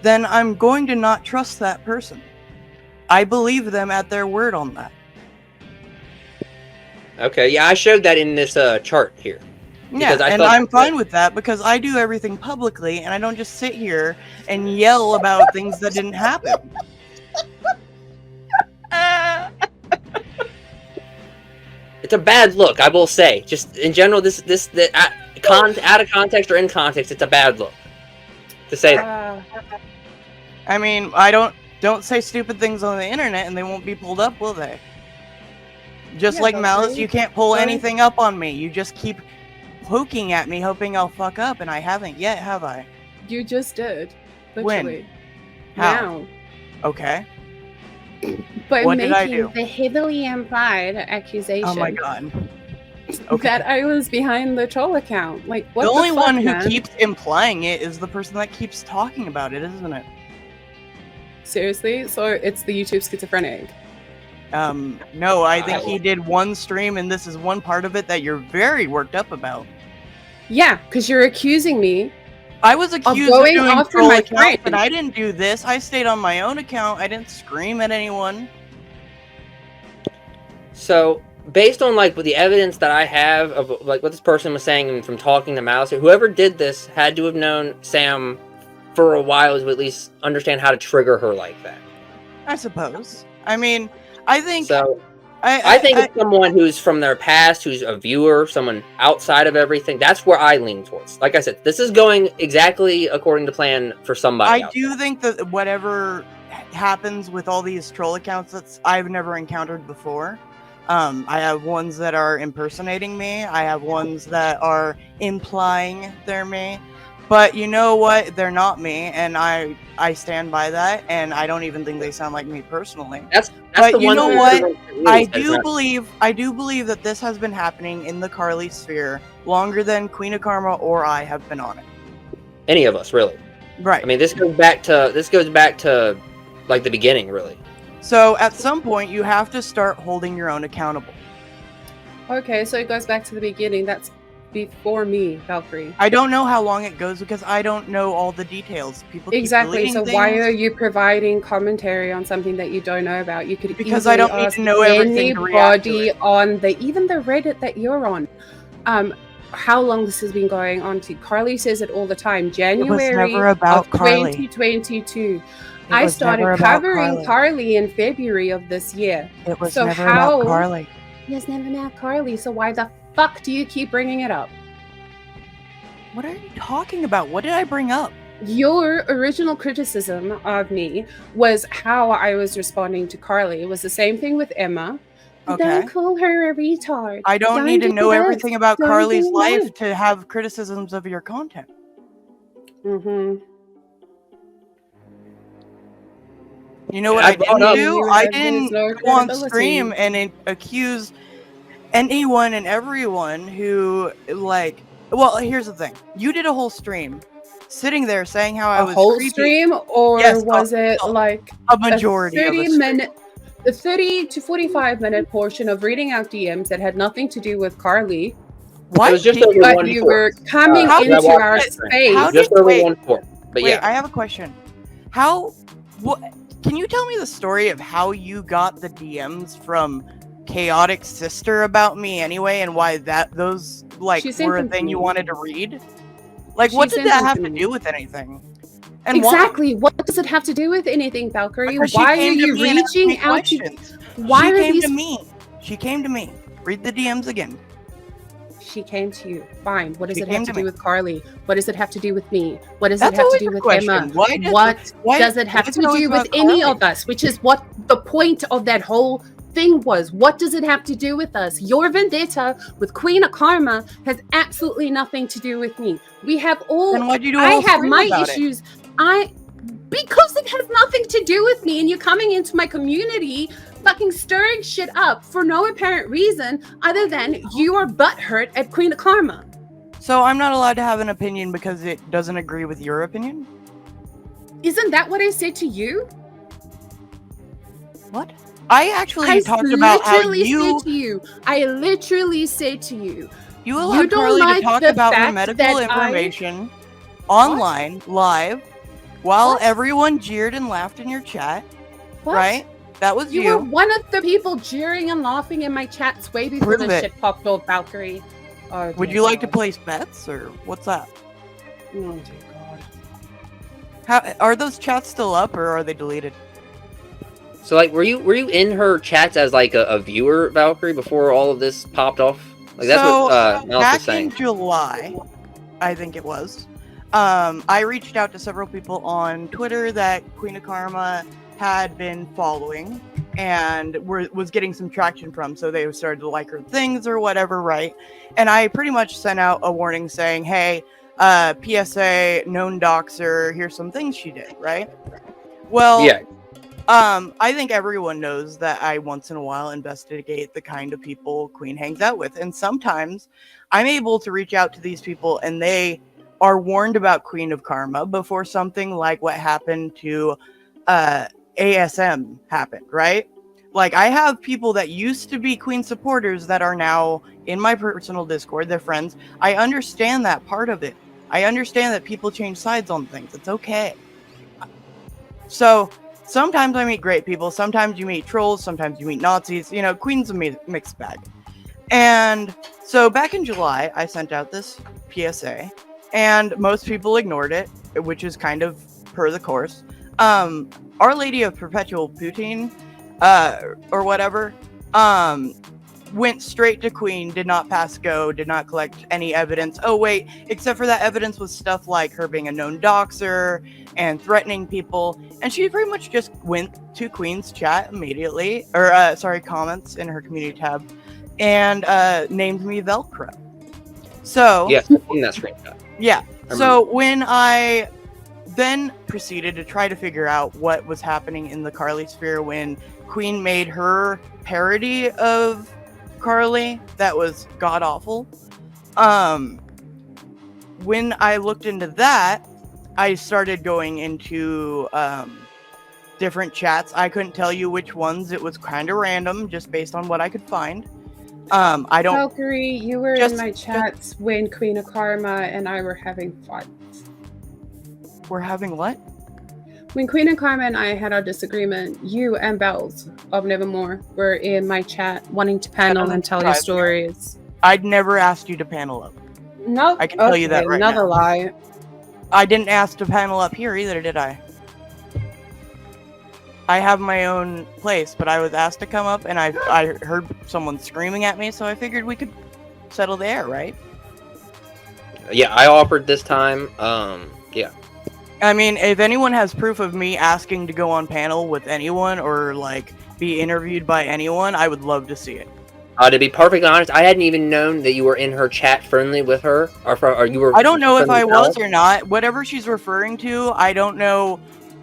then I'm going to not trust that person. I believe them at their word on that. Okay, yeah, I showed that in this chart here. Yeah, and I'm fine with that because I do everything publicly and I don't just sit here and yell about things that didn't happen. It's a bad look, I will say. Just in general, out of context or in context, it's a bad look to say that. I mean, I don't say stupid things on the internet and they won't be pulled up, will they? Just like Malice, you can't pull anything up on me. You just keep poking at me, hoping I'll fuck up, and I haven't yet, have I? You just did. When? How? Now. Okay. By what did I do? The heavily implied accusation. Oh my god. Okay. That I was behind the troll account. Like, what the only one who man? keeps implying it is the person that keeps talking about it, isn't it? Seriously? So it's the YouTube Schizophrenic? No, I think he did one stream and this is one part of it that you're very worked up about. Yeah, because you're accusing me. I was accused of doing troll account, but I didn't do this. I stayed on my own account. I didn't scream at anyone. So, based on like with the evidence that I have of like what this person was saying and from talking to Malice, whoever did this had to have known Sam for a while to at least understand how to trigger her like that. I suppose. I mean, I think so. I think it's someone who's from their past, who's a viewer, someone outside of everything. That's where I lean towards. Like I said, this is going exactly according to plan for somebody. I do think that whatever happens with all these troll accounts that I've never encountered before, I have ones that are impersonating me. I have ones that are implying they're me. But you know what? They're not me, and I stand by that. And I don't even think they sound like me personally. That's But the you one know thing what? really says not- I do believe that this has been happening in the Carly sphere longer than Queen of Karma or I have been on it. any of us, really. Right. I mean, this goes back to like the beginning, really. So at some point, you have to start holding your own accountable. Okay, so it goes back to the beginning. That's before me, Valkyrie. I don't know how long it goes because I don't know all the details. People keep Exactly. deleting So things. why are you providing commentary on something that you don't know about? You could Because I don't easily need ask to know everything to react to anybody it. on even the Reddit that you're on. How long this has been going on to. Carly says it all the time. January never about of Carly. 2022. It I was started never about covering Carly in February of this year. It was So never how- about Carly. Yes, never now Carly. So why the fuck do you keep bringing it up? What are you talking about? What did I bring up? Your original criticism of me was how I was responding to Carly. It was the same thing with Emma. Okay. Don't call her a retard. I don't need to do know this. everything about Don't Carly's do life that. to have criticisms of your content. Mm-hmm. You know what I I brought didn't up- do? You I have didn't no go on credibility. stream and accuse anyone and everyone who, like, well, here's the thing. You did a whole stream sitting there saying how I A was whole creepy. stream, or Yes, was it like a majority a of 30 a stream. minute, the 30 to 45 minute portion of reading out DMs that had nothing to do with Carly, What? It was just Did over you- but 1/4. you were coming How into did you our get- space. how Just did- over wait. 1/4. But Wait, yeah, I have a question. What? Can you tell me the story of how you got the DMs from Chaotic Sister about me anyway, and why those She sent were a them to thing you me. wanted to read? Like, She what did sent that them have to to me. do with anything? And why? Exactly. What does it have to do with anything, Valkyrie? Because she Why are came to you me and asked me reaching out to? questions. Why she are came these? to me. She came to me. Read the DMs again. She came to you. Fine. What does She it came have to to do me. with Carly? What does it have to do with me? What does That's it have to always do the with question. Emma? Why does What does it have why is to it always do with about any Carly? of us? Which is what the point of that whole thing was. What does it have to do with us? Your vendetta with Queen of Karma has absolutely nothing to do with me. We have all. Then why'd you do a I whole have stream my about it? issues. Because it has nothing to do with me, and you're coming into my community fucking stirring shit up for no apparent reason other than you are butthurt at Queen of Karma. So I'm not allowed to have an opinion because it doesn't agree with your opinion? Isn't that what I said to you? What? I actually I talked about how literally you said to you. I literally said to you. you allowed don't Carly like to talk the about her fact medical that information online, live, while What? everyone jeered and laughed in your chat, What? right? That was You were one of the people jeering and laughing in my chats way before Prove this it. shit popped off, Valkyrie. Oh, Would dear you like to God. place bets or what's that? Oh, dear God. How are those chats still up or are they deleted? so like, were you in her chats as like a viewer, Valkyrie, before all of this popped off? Like that's So, what Malice was back saying. in July, I think it was. I reached out to several people on Twitter that Queen of Karma had been following and was getting some traction from, so they started to like her things or whatever, right? And I pretty much sent out a warning saying, hey, PSA, known doxer, here's some things she did, right? Well, Yeah, I think everyone knows that I once in a while investigate the kind of people Queen hangs out with. And sometimes I'm able to reach out to these people and they are warned about Queen of Karma before something like what happened to ASM happened, right? Like, I have people that used to be Queen supporters that are now in my personal Discord, they're friends. I understand that part of it. I understand that people change sides on things. It's okay. So sometimes I meet great people, sometimes you meet trolls, sometimes you meet Nazis. You know, Queen's a mixed bag. And so back in July, I sent out this PSA, and most people ignored it, which is kind of per the course. Our Lady of Perpetual Poutine, or whatever, went straight to Queen, did not pass go, did not collect any evidence. Oh wait, except for that evidence was stuff like her being a known doxer and threatening people, and she pretty much just went to Queen's chat immediately, or comments in her community tab, and named me Velcro. So Yes, I've seen that screenshot. yeah. So when I then proceeded to try to figure out what was happening in the Carly sphere when Queen made her parody of Carly that was god awful. When I looked into that, I started going into different chats. I couldn't tell you which ones. It was kind of random, just based on what I could find. I don't. Valkyrie, you were in my chats when Queen of Karma and I were having fights. We're having what? When Queen of Karma and I had our disagreement, you and Bells of Nevermore were in my chat wanting to panel and tell your stories. I'd never asked you to panel up. No, I can tell you that right another now. lie. I didn't ask to panel up here either, did I? I have my own place, but I was asked to come up, and I heard someone screaming at me, so I figured we could settle there, right? Yeah, I offered this time. Yeah. I mean, if anyone has proof of me asking to go on panel with anyone or like be interviewed by anyone, I would love to see it. To be perfectly honest, I hadn't even known that you were in her chat friendly with her, or you were. I don't know if I friendly was now. or not. Whatever she's referring to, I don't know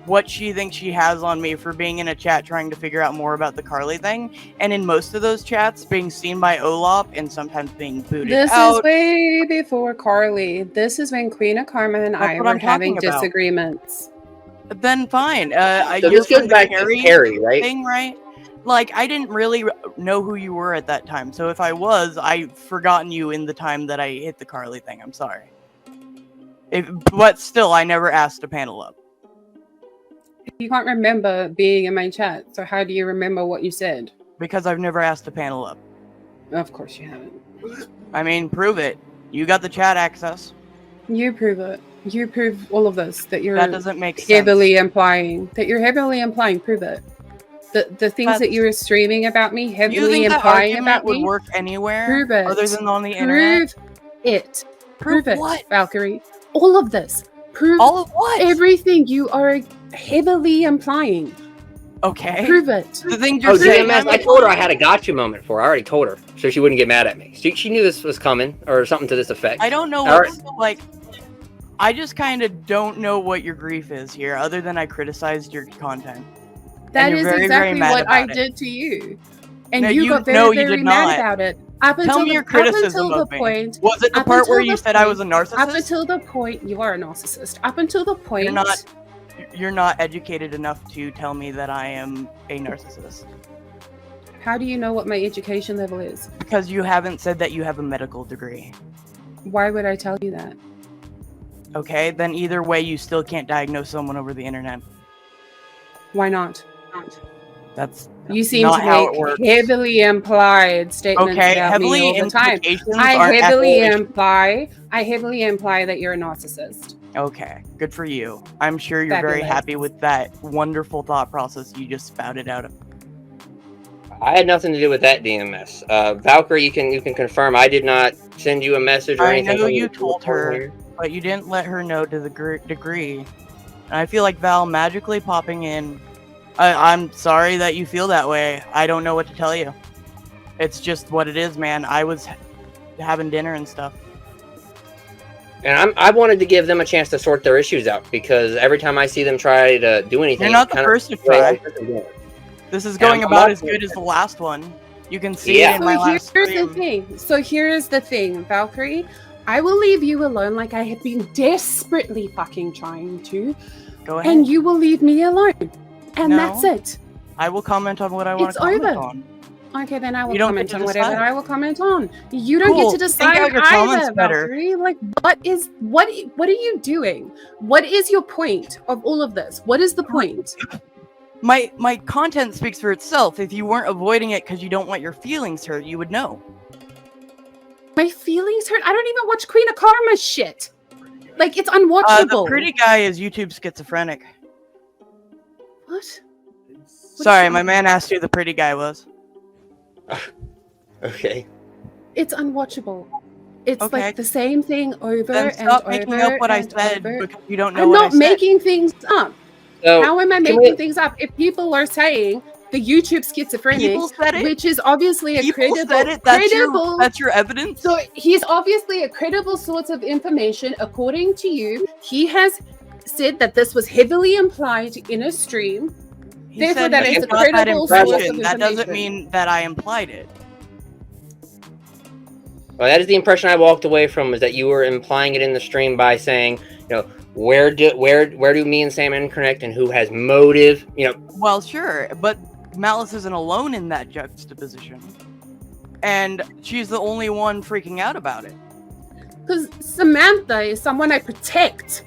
what she thinks she has on me for being in a chat trying to figure out more about the Carly thing. And in most of those chats, being seen by Olop and sometimes being booted This out. is way before Carly. This is when Queen of Karma and I were having disagreements. Then fine. So you're this goes from back the to Harry, right? thing, right? Like, I didn't really know who you were at that time. So if I was, I've forgotten you in the time that I hit the Carly thing. I'm sorry. But still, I never asked to panel up. You can't remember being in my chat, so how do you remember what you said? Because I've never asked to panel up. Of course you haven't. I mean, prove it. You got the chat access. You prove it. You prove all of this, that you're That doesn't make sense. heavily implying. That you're heavily implying, prove it. The things that you were streaming about me, heavily implying about would me, work anywhere prove it. other than on the internet? Prove it. Prove it, what? Valkyrie. All of this. Prove all of what? Everything you are heavily implying. Okay. Prove it. The thing you're saying, I told her I had a gotcha moment for her. I already told her, so she wouldn't get mad at me. She knew this was coming, or something to this effect. I don't know what's like. I just kind of don't know what your grief is here, other than I criticized your content. That is exactly what I did to you. And no, you got very mad about it. Tell me your criticism of me. Was it the part where you said I was a narcissist? Up until the point, you are a narcissist. Up until the point... You're not educated enough to tell me that I am a narcissist. How do you know what my education level is? Because you haven't said that you have a medical degree. Why would I tell you that? Okay, then either way, you still can't diagnose someone over the internet. Why not? That's you seem to make heavily implied statements about me all the time. I heavily imply that you're a narcissist. Okay, good for you. I'm sure you're very happy with that wonderful thought process you just spouted out. I had nothing to do with that DMS. Valkyrie, you can confirm I did not send you a message or anything. I know you told her, but you didn't let her know to the degree. And I feel like Val magically popping in. I'm sorry that you feel that way. I don't know what to tell you. It's just what it is, man. I was having dinner and stuff. And I wanted to give them a chance to sort their issues out, because every time I see them try to do anything... You're not the first to try. This is going about as good as the last one. You can see it in my last stream. So here's the thing, Valkyrie. I will leave you alone like I have been desperately fucking trying to. Go ahead. And you will leave me alone. And that's it. I will comment on what I want to comment on. Okay, then I will comment on whatever I will comment on. You don't get to decide your either, Valkyrie. Like, what are you doing? What is your point of all of this? What is the point? My content speaks for itself. If you weren't avoiding it because you don't want your feelings hurt, you would know. My feelings hurt? I don't even watch Queen of Karma shit. Like, it's unwatchable. The pretty guy is YouTube schizophrenic. What? Sorry, my man asked who the pretty guy was. Okay. It's unwatchable. It's Okay. like the same thing over Then and stop over making up what I and said over. because you don't know I'm what I not said. making things up. So How am I can making we- things up? If people are saying the YouTube schizophrenic, People said it. which is obviously a People credible, said it. That's your evidence. So he's obviously a credible source of information. According to you, he has said that this was heavily implied in a stream. He Therefore, said that he is a got that credible source of impression. That doesn't information. mean that I implied it. Well, that is the impression I walked away from, is that you were implying it in the stream by saying, where do me and Sam interconnect and who has motive? Well, sure, but Malice isn't alone in that juxtaposition. And she's the only one freaking out about it. Because Samantha is someone I protect.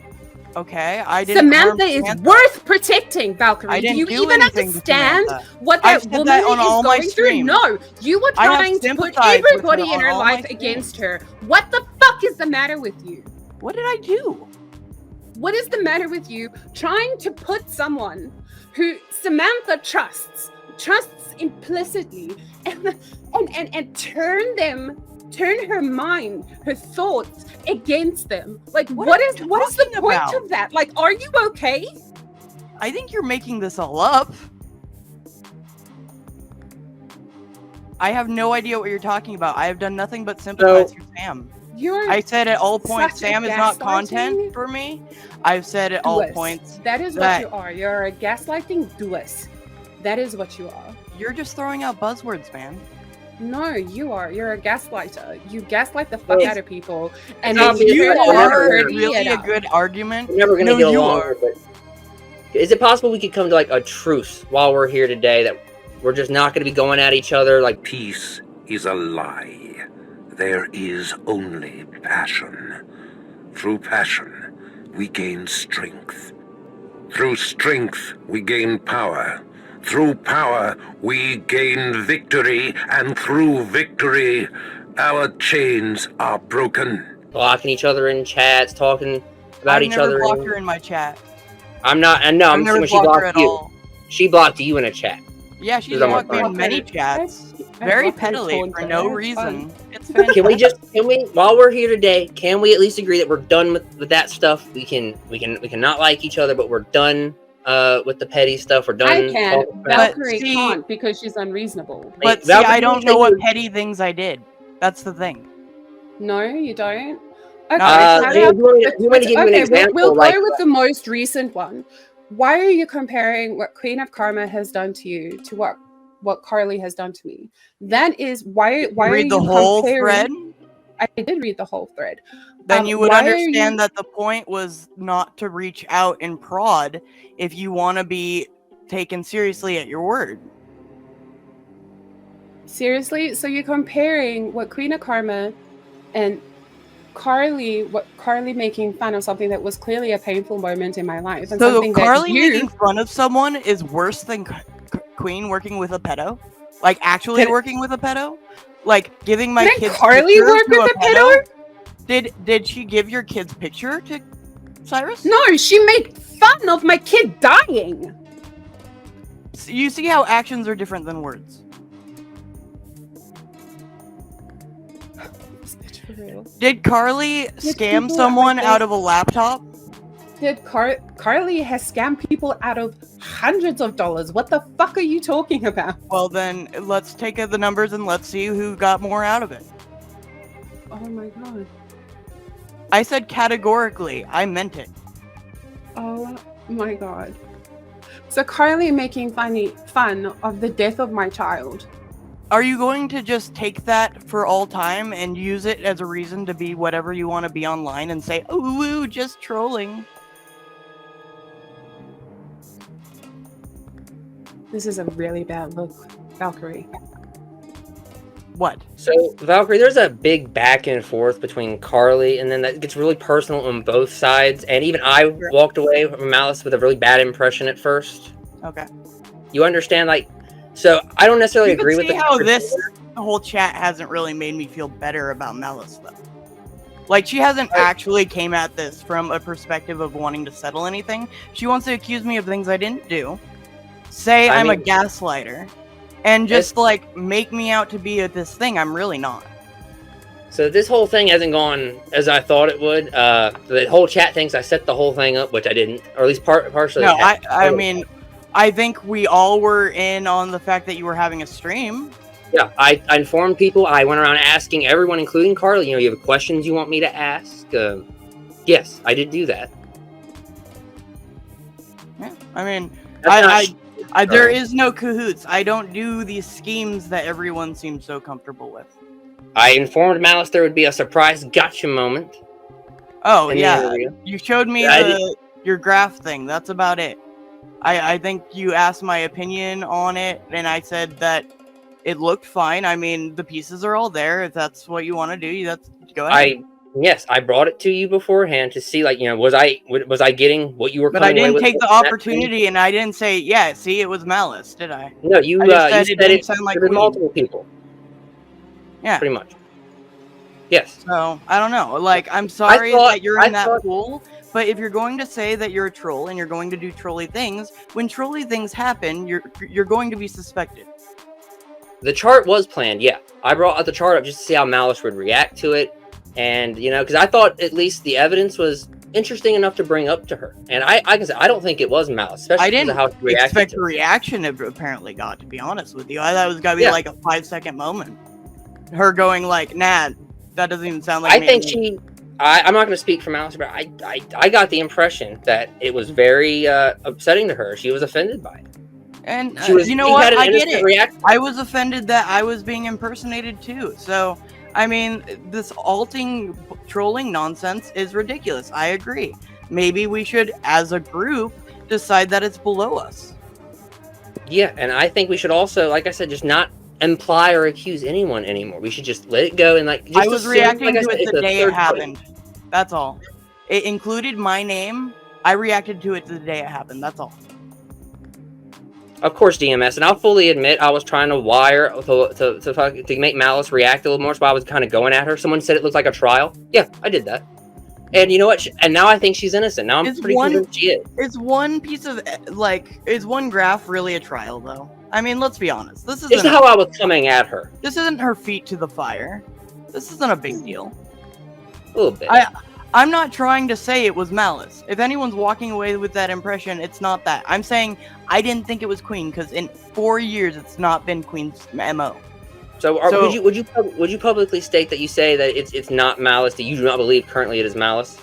Okay, I didn't. Samantha is worth protecting, Valkyrie. I didn't do do you even anything to understand Samantha. what I've that said woman that on is all my going through? streams. No, you were I have trying to put sympathized with everybody her in her on all life my against streams. her. What the fuck is the matter with you? What did I do? What is the matter with you trying to put someone who Samantha trusts implicitly and turn her mind, her thoughts against them? Like, what is the point about? of that? Like, are you okay? I think you're making this all up. I have no idea what you're talking about. I have done nothing but sympathize with Sam. I said at all points, such a Sam is not gaslighting content for me. I've said at all doer. points. That is what you are. You're a gaslighting doer. That is what you are. You're just throwing out buzzwords, man. No, you are. You're a gaslighter. You gaslight the fuck Yes. out of people. And It's then obvious you that You we're never are gonna- really a good argument. We're never going to No, get you along. are. But is it possible we could come to like a truce while we're here today, that we're just not going to be going at each other? Like, Peace is a lie. There is only passion. Through passion, we gain strength. Through strength, we gain power. Through power, we gain victory. And through victory, our chains are broken. blocking each other in chats, talking about each I've never other. blocked her in my chat. I'm not, and no, I've I'm never saying when she blocked her blocked at you. all. She blocked you in a chat. Yeah, she's She's on my blocked me in phone. many chats. Very pettily for no reason. It's Can we, while we're here today, can we at least agree that we're done with that stuff? We can not like each other, but we're done with the petty stuff. We're done. I can. talking about- Valkyrie see- can't because she's unreasonable. But see, Valkyrie I don't said know what you- petty things I did. That's the thing. No, you don't. Okay, I so said- do you want to give me an example? We'll like, go with the most recent one. Why are you comparing what Queen of Karma has done to you to what Carly has done to me? That is why are Read the you whole comparing? thread. I did read the whole thread. Then you would why are understand you- that the point was not to reach out and prod if you want to be taken seriously at your word. Seriously? So you're comparing what Queen of Karma and Carly making fun of something that was clearly a painful moment in my life, and So something Carly that you making fun of someone is worse than Queen working with a pedo? Like actually Did- working with a pedo? Like giving my Didn't kids Carly picture work to with a a pedo? Did she give your kid's picture to Cyrus? No, she made fun of my kid dying. You see how actions are different than words. Did Carly scam people someone like out this- of a laptop? Did Carly has scammed people out of hundreds of dollars. What the fuck are you talking about? Well, then let's take the numbers and let's see who got more out of it. Oh my god. I said categorically. I meant it. Oh my god. So Carly making fun of the death of my child. Are you going to just take that for all time and use it as a reason to be whatever you want to be online and say, "Ooh, just trolling"? This is a really bad look, Valkyrie. What? So Valkyrie, there's a big back and forth between Carly, and then that gets really personal on both sides. And even I walked away from Malice with a really bad impression at first. Okay. You understand, like, so I don't necessarily You agree can with see the how this whole chat hasn't really made me feel better about Malice, though. Like, she hasn't actually came at this from a perspective of wanting to settle anything. She wants to accuse me of things I didn't do. Say I'm a gaslighter. and just like make me out to be this thing I'm really not. So this whole thing hasn't gone as I thought it would. The whole chat thinks I set the whole thing up, which I didn't, or at least partially. No, I mean, I think we all were in on the fact that you were having a stream. Yeah, I informed people. I went around asking everyone, including Carly, you have questions you want me to ask? Yes, I did do that. Yeah, I mean, That's there is no cahoots. I don't do these schemes that everyone seems so comfortable with. I informed Malice there would be a surprise gotcha moment. Oh, yeah. You showed me your graph thing. That's about it. I think you asked my opinion on it, and I said that it looked fine. I mean, the pieces are all there. If that's what you want to do, go ahead. Yes, I brought it to you beforehand to see, like, was I getting what you were coming away with? But I didn't take the opportunity, and I didn't say, yeah, see, it was Malice, did I? No, you said it didn't sound like multiple people. Yeah. Pretty much. Yes. So, I don't know. Like, I'm sorry that you're in that pool, but if you're going to say that you're a troll and you're going to do trolly things, when trolly things happen, you're going to be suspected. The chart was planned, yeah. I brought the chart up just to see how Malice would react to it. And, because I thought at least the evidence was interesting enough to bring up to her. And I can say, I don't think it was Malice, especially because of how she reacted. Expect the reaction it apparently got, to be honest with you. I thought it was going to be like a 5-second moment. Her going like, nah, that doesn't even sound like I think I'm not going to speak for Malice, but I got the impression that it was very upsetting to her. She was offended by it. And you know what? I get it. I was offended that I was being impersonated too. So, I mean, this trolling nonsense is ridiculous. I agree. Maybe we should, as a group, decide that it's below us. Yeah, and I think we should also, like I said, just not imply or accuse anyone anymore. We should just let it go and just I was reacting to it the day it happened. That's all. It included my name. I reacted to it the day it happened. That's all. Of course, DMS, and I'll fully admit I was trying to wire to make Malice react a little more, so I was kind of going at her. Someone said it looked like a trial. Yeah, I did that. And you know what? And now I think she's innocent. Now I'm pretty convinced she is. Is one piece of, is one graph really a trial, though? I mean, let's be honest. This isn't how I was coming at her. This isn't her feet to the fire. This isn't a big deal. A little bit. I'm not trying to say it was Malice. If anyone's walking away with that impression, it's not that. I'm saying I didn't think it was Queen because in 4 years it's not been Queen's MO. So would you publicly state that you say that it's not Malice, that you do not believe currently it is Malice?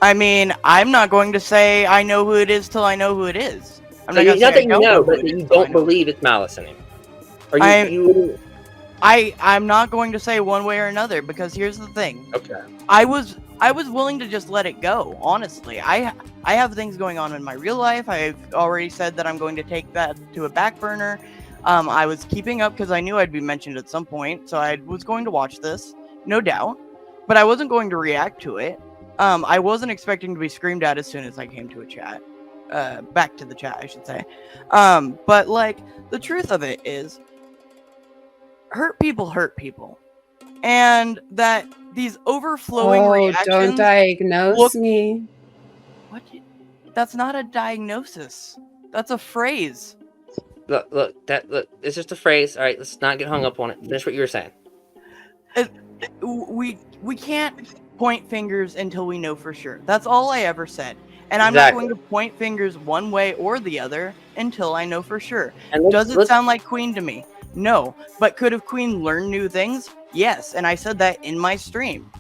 I mean, I'm not going to say I know who it is till I know who it is. I'm not that you know, but you don't believe it's Malice anymore. I'm not going to say one way or another because here's the thing. Okay. I was willing to just let it go, honestly. I have things going on in my real life. I've already said that I'm going to take that to a back burner. I was keeping up because I knew I'd be mentioned at some point, so I was going to watch this, no doubt. But I wasn't going to react to it. I wasn't expecting to be screamed at as soon as I came to a chat. Back to the chat, I should say. But, the truth of it is, hurt people. And that these overflowing reactions... don't diagnose me. What? That's not a diagnosis. That's a phrase. Look, it's just a phrase. All right, let's not get hung up on it. Finish what you were saying. We can't point fingers until we know for sure. That's all I ever said. And I'm not going to point fingers one way or the other until I know for sure. Does it sound like Queen to me? No. But could have Queen learned new things? Yes. And I said that in my stream.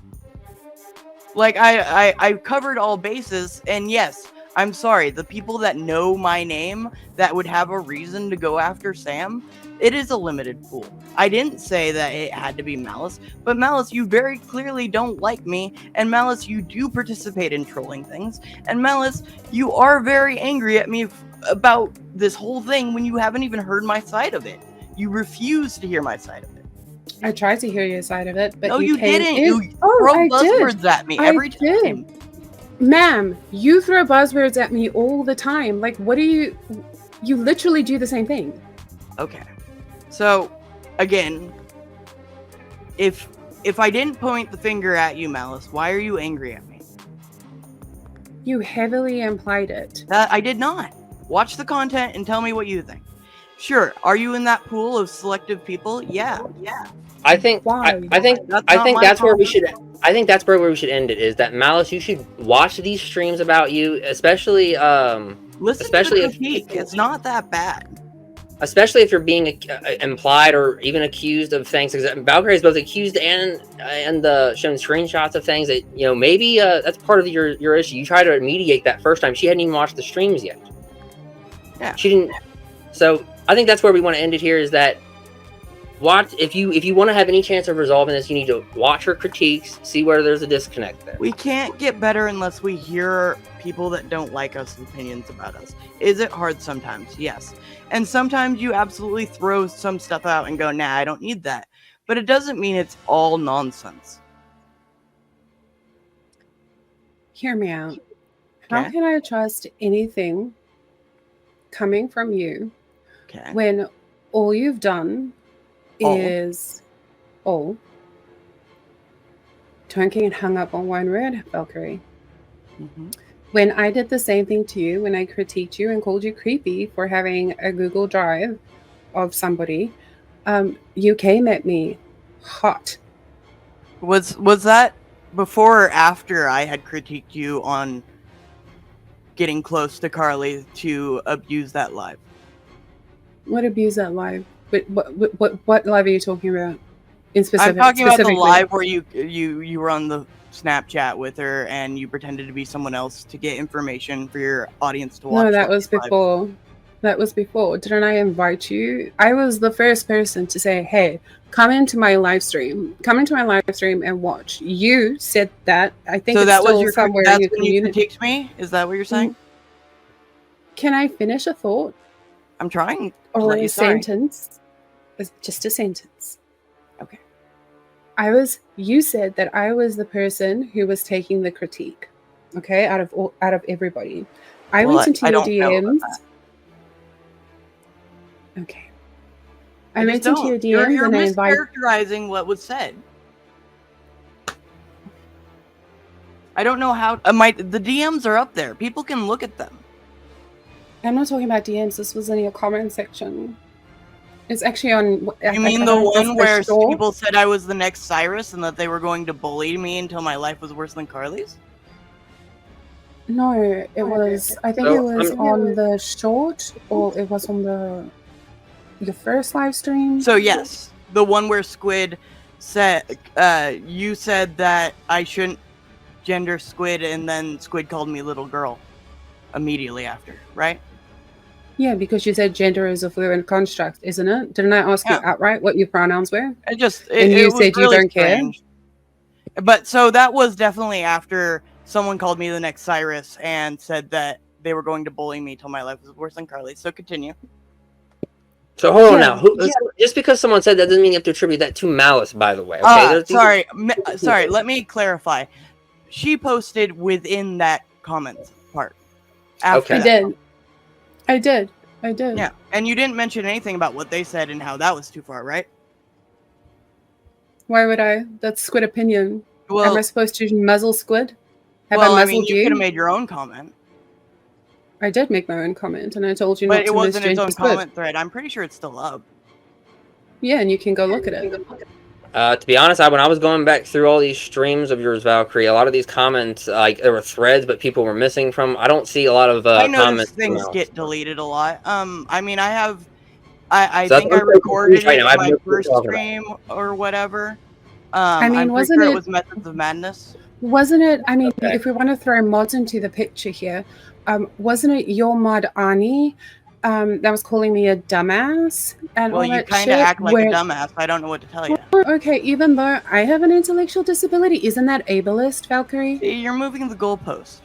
I covered all bases, and yes, I'm sorry, the people that know my name that would have a reason to go after Sam, it is a limited pool. I didn't say that it had to be Malice, but Malice, you very clearly don't like me, and Malice, you do participate in trolling things, and Malice, you are very angry at me about this whole thing when you haven't even heard my side of it. You refuse to hear my side of it. I tried to hear your side of it, but no, you didn't. You throw buzzwords at me every time. Ma'am, you throw buzzwords at me all the time. What do you literally do the same thing. Okay. So, again, if I didn't point the finger at you, Malice, why are you angry at me? You heavily implied it. I did not. Watch the content and tell me what you think. Sure. Are you in that pool of selective people? Yeah. I think Why? I think That's I not think my that's where we problem. should. I think that's where we should end it. Is that Malice? You should watch these streams about you, especially Listen especially to the if critique. It's not that bad. especially if you're being implied or even accused of things. Because Valkyrie is both accused and shown screenshots of things that maybe that's part of your issue. You tried to mediate that first time. She hadn't even watched the streams yet. Yeah. She didn't. So I think that's where we want to end it here. Is that watch if you want to have any chance of resolving this, you need to watch her critiques, see where there's a disconnect there. We can't get better unless we hear people that don't like us opinions about us. Is it hard sometimes? Yes. And sometimes you absolutely throw some stuff out and go, nah, I don't need that. But it doesn't mean it's all nonsense. Hear me out. How Okay. can I trust anything coming from you Okay. when all you've done is don't get hung up on one word, Valkyrie. Mhm. When I did the same thing to you, when I critiqued you and called you creepy for having a Google Drive of somebody, you came at me hot. Was that before or after I had critiqued you on getting close to Carly to abuse that live? What abuse that live? But what live are you talking about? In specific, I'm talking about the specifically? live where you were on the Snapchat with her and you pretended to be someone else to get information for your audience to watch. No, that was live. before. That was before. Didn't I invite you? I was the first person to say, hey, come into my live stream. Come into my live stream and watch. You said that. I think So it's that was still your somewhere that's in your when you community. critiqued me? Is that what you're saying? Can I finish a thought I'm trying to or let a you sorry. sentence? It's just a sentence. Okay. You said that I was the person who was taking the critique. Okay, out of everybody. I Well, went into I your don't know about DMs. Okay. I just went into your don't. DMs You're and I invited. mischaracterizing what was said. I don't know how. The DMs are up there. People can look at them. I'm not talking about DMs. This was in your comment section. It's actually on. You mean the one where people said I was the next Cyrus and that they were going to bully me until my life was worse than Carly's? No, it was. I think So, it was on the short, or it was on your first live stream. So yes, the one where Squid said you said that I shouldn't gender Squid, and then Squid called me little girl immediately after, right? Yeah, because you said gender is a fluid construct, isn't it? Didn't I ask you outright what your pronouns were? And you said was you really don't care? strange. But so that was definitely after someone called me the next Cyrus and said that they were going to bully me till my life was worse than Carly's. So continue. So hold on now. Just because someone said that doesn't mean you have to attribute that to Malice, by the way. Okay. Sorry. Let me clarify. She posted within that comment part. After Okay. I did. Yeah, and you didn't mention anything about what they said and how that was too far, right? Why would I? That's Squid opinion. Well, Am I supposed to muzzle Squid? Have well, I I muzzled mean, you could have made your own comment. I did make my own comment, and I told you But not it to wasn't its misgender own Squid. comment thread. I'm pretty sure it's still up. Yeah, and you can go look at it. To be honest, when I was going back through all these streams of yours, Valkyrie, a lot of these comments, like there were threads, but people were missing from. I don't see a lot of I comments. noticed things get deleted a lot. I mean, I So think I recorded it in I have my no clue first what you're talking stream or whatever. I mean, I'm pretty wasn't sure it- it was Methods of Madness? Wasn't it? I mean, Okay. if we want to throw mods into the picture here, wasn't it your mod Ani that was calling me a dumbass and Well, all you that kind shit? of act like where- a dumbass. I don't know what to tell you. Okay, even though I have an intellectual disability, isn't that ableist, Valkyrie? See, you're moving the goalpost.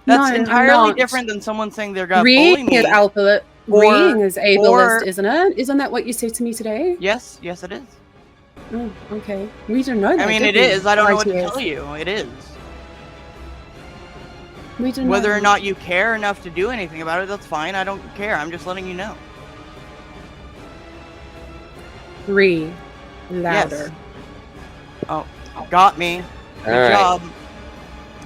That's No, I'm entirely not. different than someone saying they're gonna bully Reading me. is ableist. or- Reading is ableist, or- isn't it? Isn't that what you said to me today? Yes, it is. Oh, okay. We don't know that. I mean, it did we? is. I don't know what to RTS. tell you. It is. We don't Whether know. or not you care enough to do anything about it, that's fine. I don't care. I'm just letting you know. Louder. Yes. Oh, got me. Good All right. job.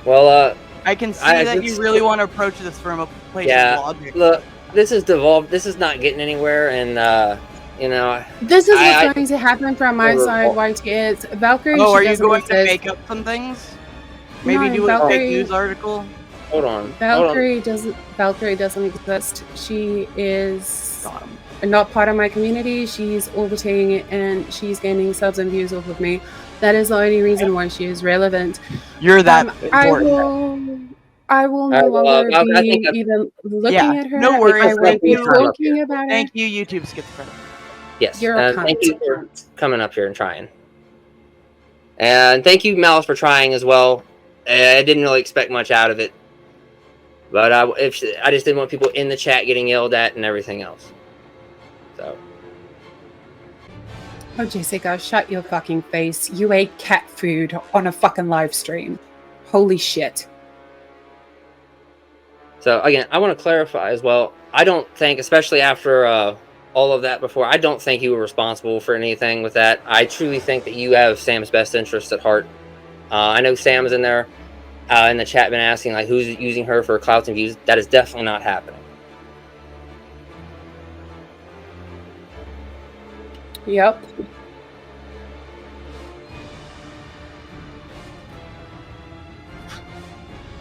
Well, I can see I that just- you really want to approach this from a place Yeah. of logic. look, this is devolved. This is not getting anywhere, and you know, This is what's going to happen from my side, YTS. Valkyrie, Oh, she are you doesn't going to exist. make up some things? Maybe No, do a Valkyrie- fake news article? hold on. Valkyrie doesn't exist. She is not part of my community. She's orbiting and she's gaining subs and views off of me. That is the only reason why she is relevant. You're that important. I will no longer I be think even looking at her. No worries. I won't be talking about her. Thank you, YouTube schizophrenic. Yes. You're a Thank cunt. you for coming up here and trying. And thank you, Malice, for trying as well. I didn't really expect much out of it, but I just didn't want people in the chat getting yelled at and everything else. So. Oh, Jessica, shut your fucking face. You ate cat food on a fucking live stream. Holy shit. So again, I want to clarify as well. I don't think, especially after all of that before, I don't think you were responsible for anything with that. I truly think that you have Sam's best interests at heart. I know Sam's in there in the chat been asking like who's using her for clouts and views. That is definitely not happening. Yep.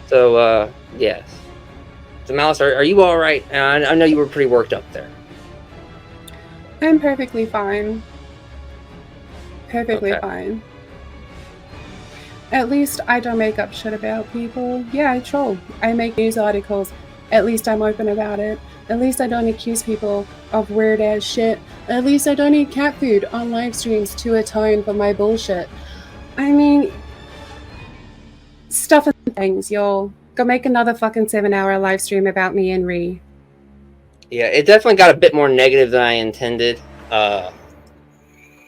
So yes. So Malice, are you all right? I know you were pretty worked up there. I'm perfectly fine. Perfectly Okay. fine. At least I don't make up shit about people. Yeah, I troll. I make news articles. At least I'm open about it. At least I don't accuse people of weird ass shit. At least I don't eat cat food on live streams to atone for my bullshit. I mean, stuff and things, y'all. Go make another fucking 7-hour live stream about me and Ree. Yeah, it definitely got a bit more negative than I intended.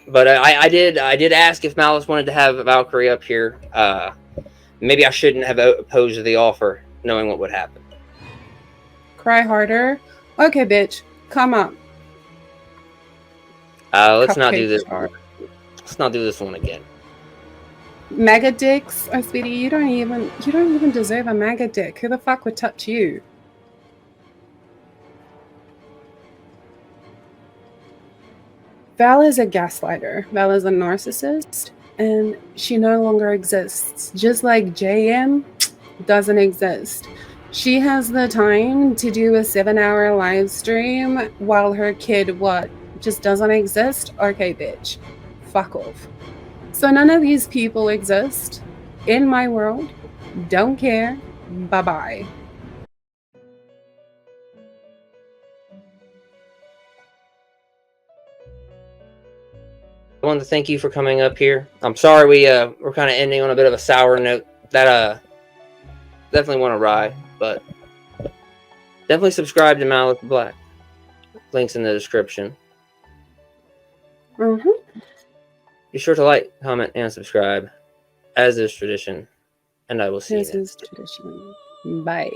But I did ask if Malice wanted to have Valkyrie up here. Maybe I shouldn't have opposed the offer, knowing what would happen. Cry harder. Okay, bitch, come up. Let's not do Cupcake this. jar. Let's not do this one again. Mega dicks? Oh, sweetie, you don't even deserve a mega dick. Who the fuck would touch you? Val is a gaslighter. Val is a narcissist, and she no longer exists. Just like JM doesn't exist. She has the time to do a 7-hour live stream while her kid, just doesn't exist? Okay, bitch. Fuck off. So none of these people exist in my world. Don't care. Bye-bye. I wanted to thank you for coming up here. I'm sorry we're kind of ending on a bit of a sour note. That definitely went awry, but definitely subscribe to Malice Black. Links in the description. Be sure to like, comment, and subscribe, as is tradition. And I will see you next. This is tradition. Bye.